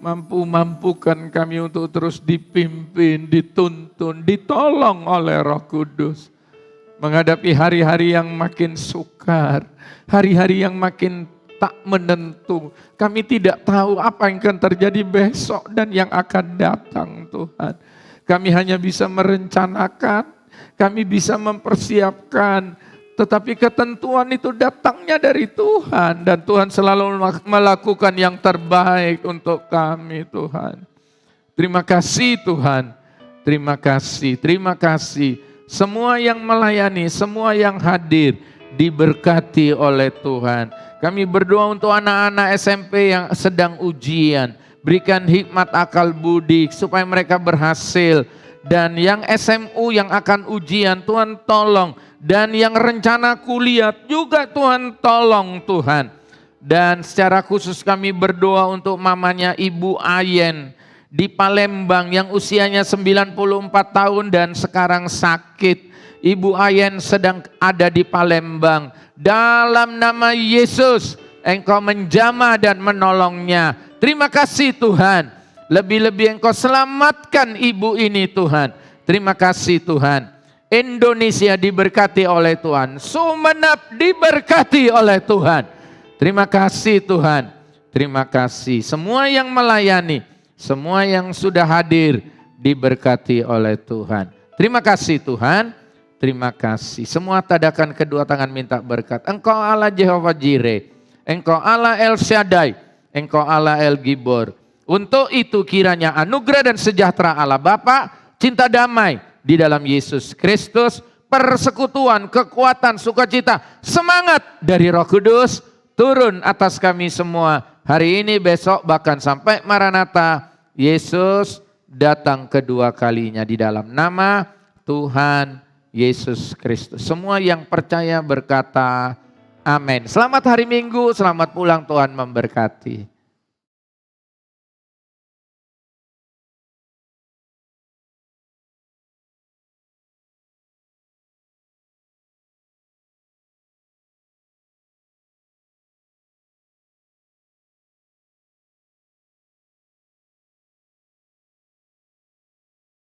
Mampukan kami untuk terus dipimpin, dituntun, ditolong oleh Roh Kudus. Menghadapi hari-hari yang makin sukar, hari-hari yang makin tak menentu. Kami tidak tahu apa yang akan terjadi besok dan yang akan datang Tuhan. Kami hanya bisa merencanakan, kami bisa mempersiapkan. Tetapi ketentuan itu datangnya dari Tuhan. Dan Tuhan selalu melakukan yang terbaik untuk kami Tuhan. Terima kasih Tuhan. Terima kasih, terima kasih. Semua yang melayani, semua yang hadir diberkati oleh Tuhan. Kami berdoa untuk anak-anak SMP yang sedang ujian. Berikan hikmat akal budi supaya mereka berhasil. Dan yang SMU yang akan ujian Tuhan tolong. Dan yang rencana kuliah juga Tuhan tolong Tuhan. Dan secara khusus kami berdoa untuk mamanya Ibu Ayen di Palembang yang usianya 94 tahun dan sekarang sakit. Ibu Ayen sedang ada di Palembang. Dalam nama Yesus, Engkau menjamah dan menolongnya. Terima kasih Tuhan. Lebih-lebih Engkau selamatkan ibu ini Tuhan. Terima kasih Tuhan. Indonesia diberkati oleh Tuhan. Sumenep diberkati oleh Tuhan. Terima kasih Tuhan. Terima kasih. Semua yang melayani, semua yang sudah hadir diberkati oleh Tuhan. Terima kasih Tuhan. Terima kasih. Semua tadakan kedua tangan minta berkat. Engkau Allah Jehovah Jireh. Engkau Allah El Shaddai. Engkau Allah El Gibor. Untuk itu kiranya anugerah dan sejahtera Allah Bapa, cinta damai di dalam Yesus Kristus, persekutuan, kekuatan, sukacita, semangat dari Roh Kudus turun atas kami semua. Hari ini, besok, bahkan sampai Maranatha, Yesus datang kedua kalinya di dalam nama Tuhan Yesus Kristus. Semua yang percaya berkata amin. Selamat hari Minggu, selamat pulang, Tuhan memberkati.